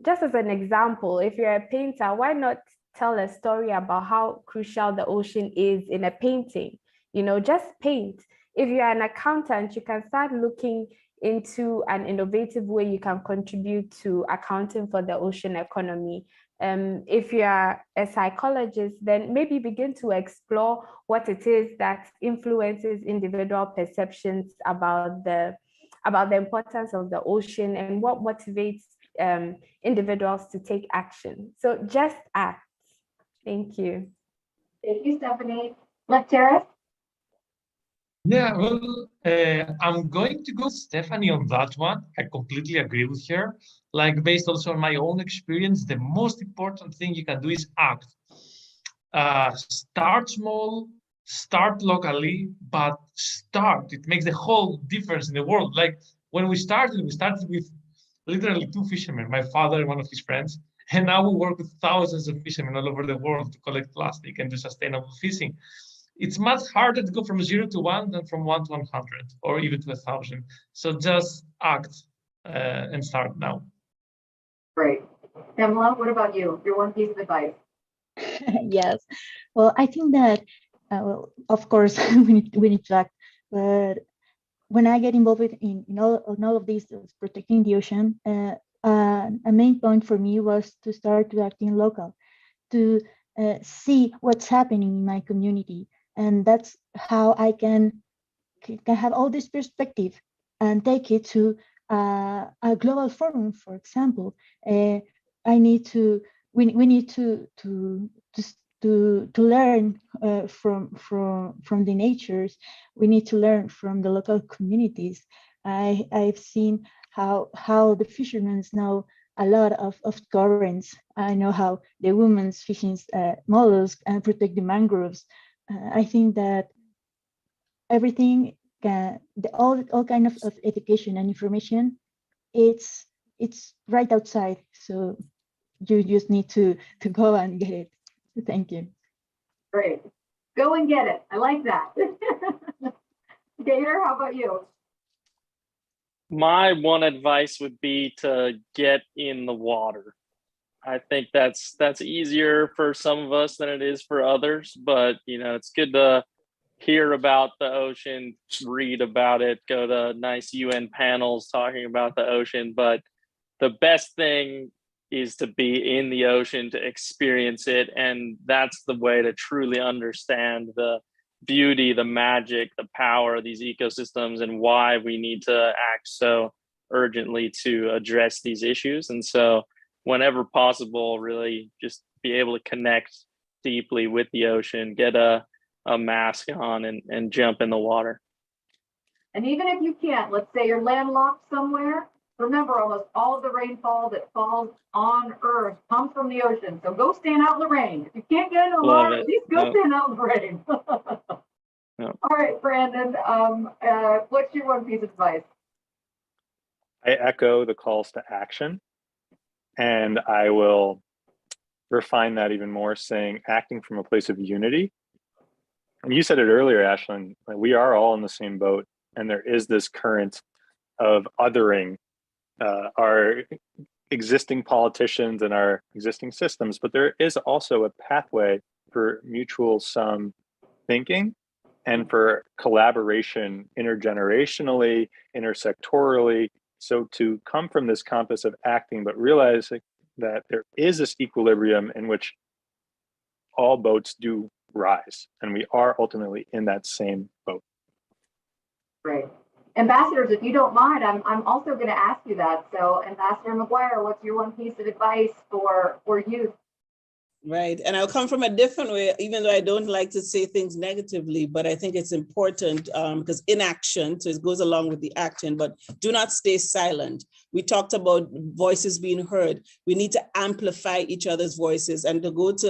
just as an example, if you're a painter, why not tell a story about how crucial the ocean is in a painting? You know, just paint. If you're an accountant, you can start looking into an innovative way you can contribute to accounting for the ocean economy. If you're a psychologist, then maybe begin to explore what it is that influences individual perceptions about the importance of the ocean and what motivates individuals to take action. So just act. Thank you. Thank you, Stephanie. Left Terrace? Yeah, well, I'm going to go with Stephanie on that one. I completely agree with her. Like, based also on my own experience, the most important thing you can do is act. Start small, start locally, but start. It makes the whole difference in the world. Like, when we started with literally 2 fishermen, my father and one of his friends, and now we work with thousands of fishermen all over the world to collect plastic and do sustainable fishing. It's much harder to go from 0 to 1 than from 1 to 100 or even to 1,000. So just act and start now. Great. Pamela, what about you? Your one piece of advice. Yes. Well, I think that, well, of course, we need to act. But when I get involved in all of this, protecting the ocean, a main point for me was to start to acting local, to see what's happening in my community. And that's how I can have all this perspective and take it to a global forum, for example. We need to learn from the natures. We need to learn from the local communities. I've seen how the fishermen know a lot of currents. I know how the women's fishing mollusks and protect the mangroves. I think that everything all kind of education and information, it's right outside. So you just need to go and get it. Thank you. Great. Go and get it. I like that. Gator, how about you? My one advice would be to get in the water. I think that's easier for some of us than it is for others, but you know, it's good to hear about the ocean, read about it, go to nice UN panels talking about the ocean, but the best thing is to be in the ocean, to experience it, and that's the way to truly understand the beauty, the magic, the power of these ecosystems and why we need to act so urgently to address these issues. And so whenever possible, really just be able to connect deeply with the ocean, get a mask on and jump in the water. And even if you can't, let's say you're landlocked somewhere, remember almost all of the rainfall that falls on Earth comes from the ocean. So go stand out in the rain. If you can't get in the water, at least go stand out in the rain. All right, Brandon, what's your one piece of advice? I echo the calls to action, and I will refine that even more, saying acting from a place of unity. And you said it earlier, Ashlyn, we are all in the same boat, and there is this current of othering our existing politicians and our existing systems, but there is also a pathway for mutual sum thinking and for collaboration intergenerationally, intersectorally. So to come from this compass of acting, but realizing that there is this equilibrium in which all boats do rise, and we are ultimately in that same boat. Great. Ambassadors, if you don't mind, I'm also going to ask you that. So Ambassador McGuire, what's your one piece of advice for youth? Right. And I'll come from a different way, even though I don't like to say things negatively, but I think it's important because inaction, so it goes along with the action, but do not stay silent. We talked about voices being heard. We need to amplify each other's voices. And to go to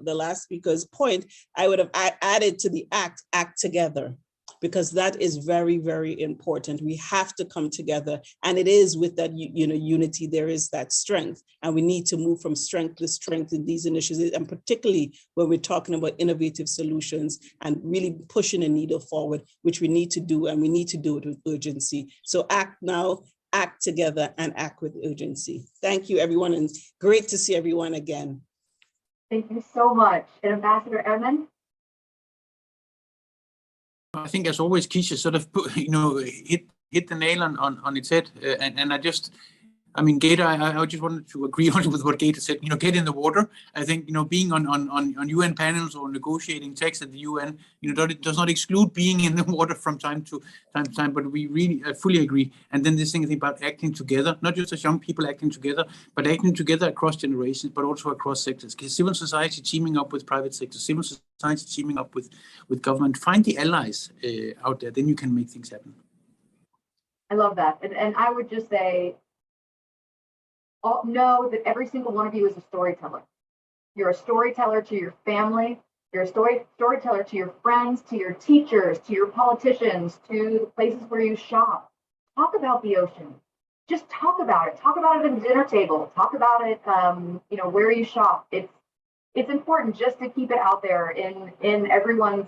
the last speaker's point, I would have added to the act together, because that is very, very important. We have to come together, and it is with that unity, there is that strength, and we need to move from strength to strength in these initiatives, and particularly when we're talking about innovative solutions and really pushing a needle forward, which we need to do, and we need to do it with urgency. So act now, act together, and act with urgency. Thank you, everyone, and great to see everyone again. Thank you so much. And Ambassador Ehrman? I think, as always, Keisha sort of hit the nail on its head, and I mean, Gator, I just wanted to agree on with what Gator said. Get in the water. I think being on UN panels or negotiating text at the UN, does not exclude being in the water from time to time. But we really fully agree. And then this thing about acting together, not just as young people acting together, but acting together across generations, but also across sectors. Civil society teaming up with private sector, civil society teaming up with government. Find the allies out there. Then you can make things happen. I love that. And I would just say, know that every single one of you is a storyteller. You're a storyteller to your family. You're a storyteller to your friends, to your teachers, to your politicians, to the places where you shop. Talk about the ocean. Just talk about it. Talk about it at the dinner table. Talk about it, where you shop. It's important just to keep it out there in everyone's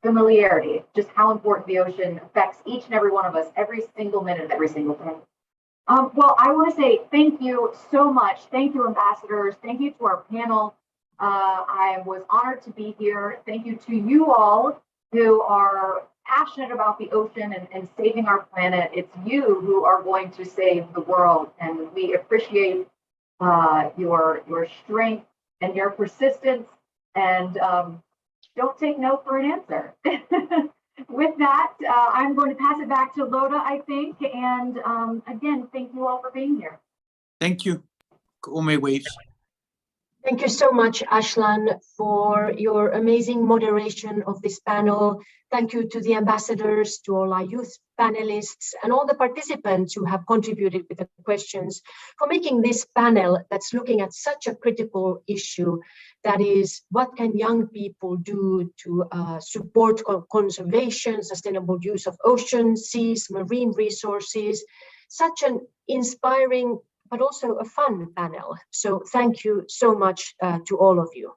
familiarity, just how important the ocean affects each and every one of us every single minute, every single day. Well, I want to say thank you so much. Thank you, ambassadors. Thank you to our panel. I was honored to be here. Thank you to you all who are passionate about the ocean and saving our planet. It's you who are going to save the world, and we appreciate your strength and your persistence. And don't take no for an answer. With that, I'm going to pass it back to Loda, I think. And again, thank you all for being here. Thank you. Ome waves. Thank you so much, Ashlan, for your amazing moderation of this panel. Thank you to the ambassadors, to all our youth panelists, and all the participants who have contributed with the questions for making this panel that's looking at such a critical issue, that is, what can young people do to support conservation, sustainable use of oceans, seas, marine resources. Such an inspiring but also a fun panel. So thank you so much to all of you.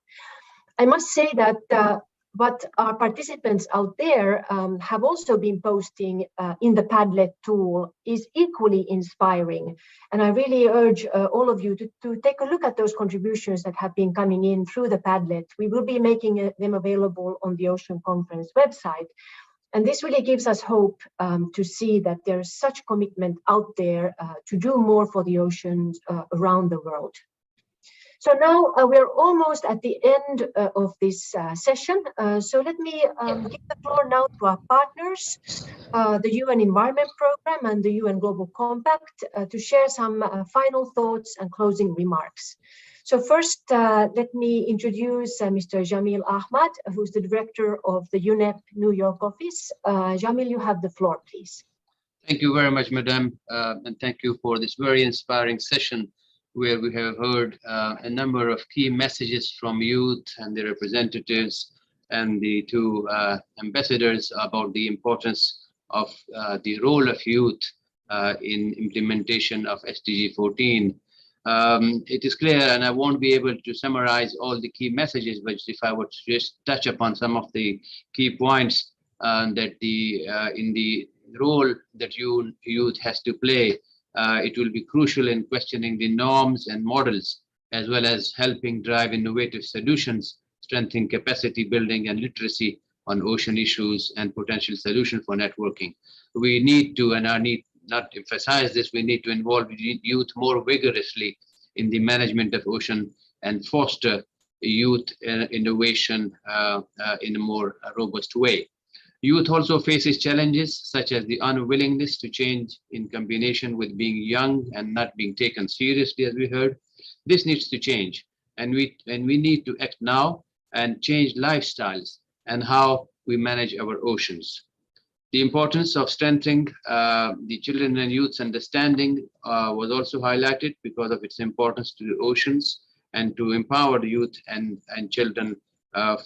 I must say that what our participants out there have also been posting in the Padlet tool is equally inspiring. And I really urge all of you to take a look at those contributions that have been coming in through the Padlet. We will be making them available on the Ocean Conference website. And this really gives us hope to see that there's such commitment out there to do more for the oceans around the world. So now we're almost at the end of this session. So let me give the floor now to our partners, the UN Environment Programme and the UN Global Compact, to share some final thoughts and closing remarks. So first, let me introduce Mr. Jamil Ahmad, who's the director of the UNEP New York office. Jamil, you have the floor, please. Thank you very much, Madam, and thank you for this very inspiring session where we have heard a number of key messages from youth and their representatives and the two ambassadors about the importance of the role of youth in implementation of SDG 14. It is clear, and I won't be able to summarize all the key messages, but if I would just touch upon some of the key points that in the role that youth has to play, it will be crucial in questioning the norms and models, as well as helping drive innovative solutions, strengthening capacity building and literacy on ocean issues and potential solution for networking. We need to, and I need not emphasize this, we need to involve youth more vigorously in the management of ocean and foster youth innovation in a more robust way. Youth also faces challenges such as the unwillingness to change in combination with being young and not being taken seriously, as we heard. This needs to change. and we need to act now and change lifestyles and how we manage our oceans. The importance of strengthening the children and youth's understanding was also highlighted because of its importance to the oceans and to empower the youth and children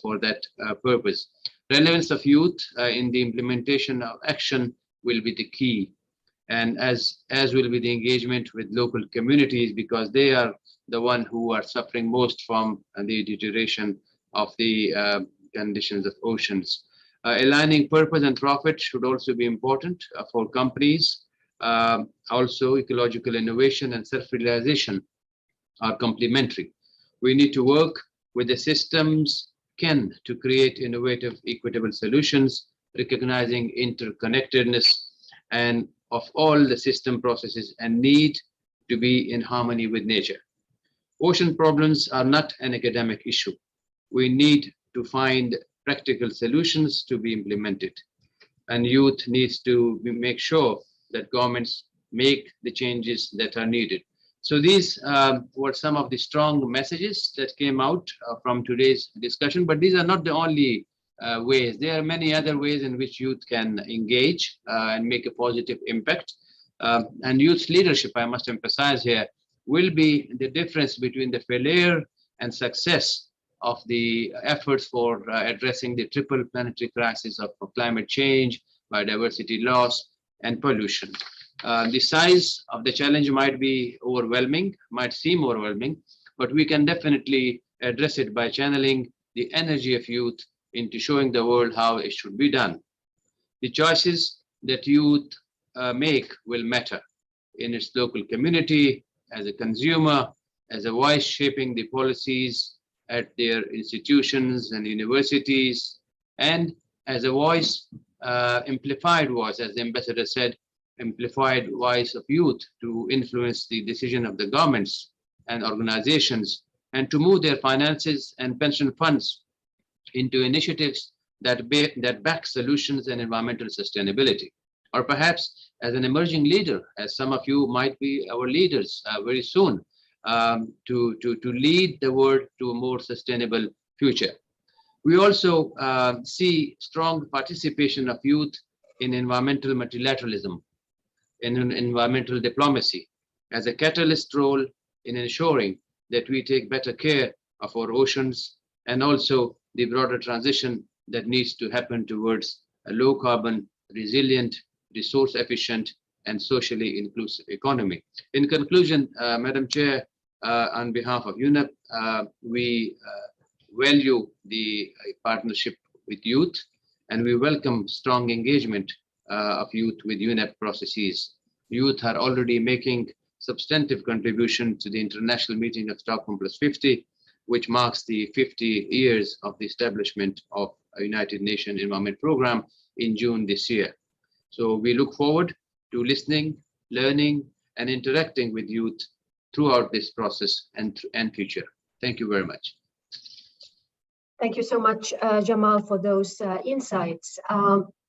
for that purpose. Relevance of youth in the implementation of action will be the key, and as will be the engagement with local communities, because they are the one who are suffering most from the deterioration of the conditions of oceans. Aligning purpose and profit should also be important for companies. Also, ecological innovation and self-realization are complementary. We need to work with the systems to create innovative, equitable solutions, recognizing interconnectedness and of all the system processes and need to be in harmony with nature. Ocean problems are not an academic issue. We need to find practical solutions to be implemented, and youth needs to make sure that governments make the changes that are needed. So these were some of the strong messages that came out from today's discussion, but these are not the only ways. There are many other ways in which youth can engage and make a positive impact. And youth leadership, I must emphasize here, will be the difference between the failure and success of the efforts for addressing the triple planetary crisis of climate change, biodiversity loss, and pollution. The size of the challenge might be overwhelming, might seem overwhelming, but we can definitely address it by channeling the energy of youth into showing the world how it should be done. The choices that youth make will matter in its local community, as a consumer, as a voice shaping the policies at their institutions and universities, and as a voice, amplified voice, as the ambassador said, amplified voice of youth to influence the decision of the governments and organizations, and to move their finances and pension funds into initiatives that back solutions and environmental sustainability. Or perhaps as an emerging leader, as some of you might be our leaders very soon, to lead the world to a more sustainable future. We also see strong participation of youth in environmental multilateralism, in environmental diplomacy, as a catalyst role in ensuring that we take better care of our oceans, and also the broader transition that needs to happen towards a low carbon, resilient, resource efficient, and socially inclusive economy. In conclusion, Madam Chair, on behalf of UNEP, we value the partnership with youth, and we welcome strong engagement of youth with UNEP processes. Youth are already making substantive contribution to the international meeting of Stockholm Plus 50, which marks the 50 years of the establishment of a United Nations Environment Program in June this year. So we look forward to listening, learning, and interacting with youth throughout this process and future. Thank you very much. Thank you so much, Jamal, for those insights.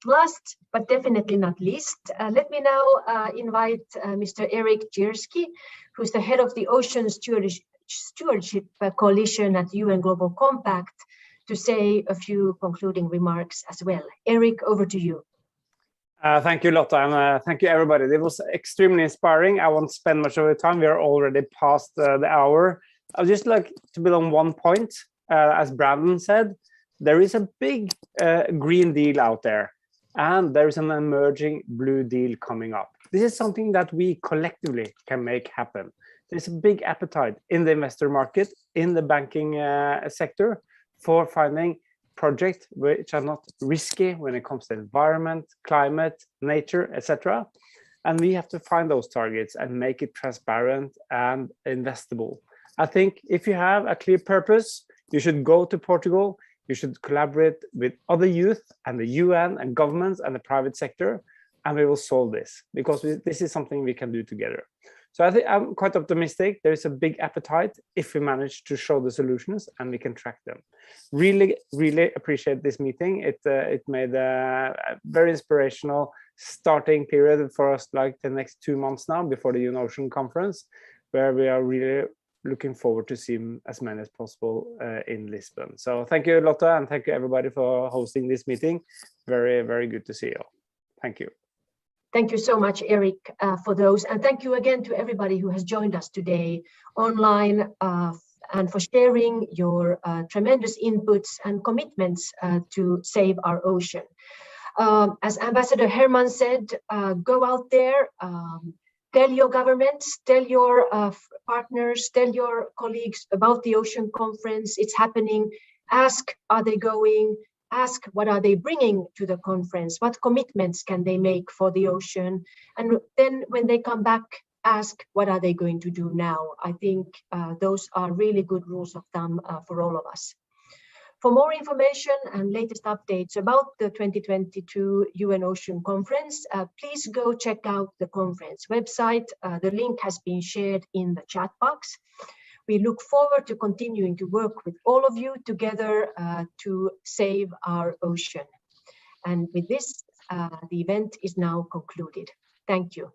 Last, but definitely not least, let me now invite Mr. Eric Jersky, who's the head of the Ocean Stewardship Coalition at UN Global Compact, to say a few concluding remarks as well. Eric, over to you. Thank you, Lotta, and thank you, everybody. It was extremely inspiring. I won't spend much of the time. We are already past the hour. I'd just like to build on one point. As Brandon said, there is a big Green Deal out there, and there is an emerging Blue Deal coming up. This is something that we collectively can make happen. There's a big appetite in the investor market, in the banking sector, for finding projects which are not risky when it comes to environment, climate, nature, etc. And we have to find those targets and make it transparent and investable. I think if you have a clear purpose, you should go to Portugal, you should collaborate with other youth and the UN and governments and the private sector, and we will solve this, because this is something we can do together. So I think I'm quite optimistic. There is a big appetite if we manage to show the solutions and we can track them. Really, really appreciate this meeting. It made a very inspirational starting period for us, like the next 2 months now before the UN Ocean Conference, where we are really looking forward to see as many as possible in Lisbon. So thank you, Lotta, and thank you everybody for hosting this meeting. Very, very good to see you all. Thank you. Thank you so much, Eric, for those. And thank you again to everybody who has joined us today online and for sharing your tremendous inputs and commitments to save our ocean. As Ambassador Herman said, go out there, tell your governments, tell your partners, tell your colleagues about the Ocean Conference. It's happening. Ask, are they going? Ask, what are they bringing to the conference? What commitments can they make for the ocean? And then when they come back, ask, what are they going to do now? I think those are really good rules of thumb for all of us. For more information and latest updates about the 2022 UN Ocean Conference, please go check out the conference website. The link has been shared in the chat box. We look forward to continuing to work with all of you together to save our ocean. And with this, the event is now concluded. Thank you.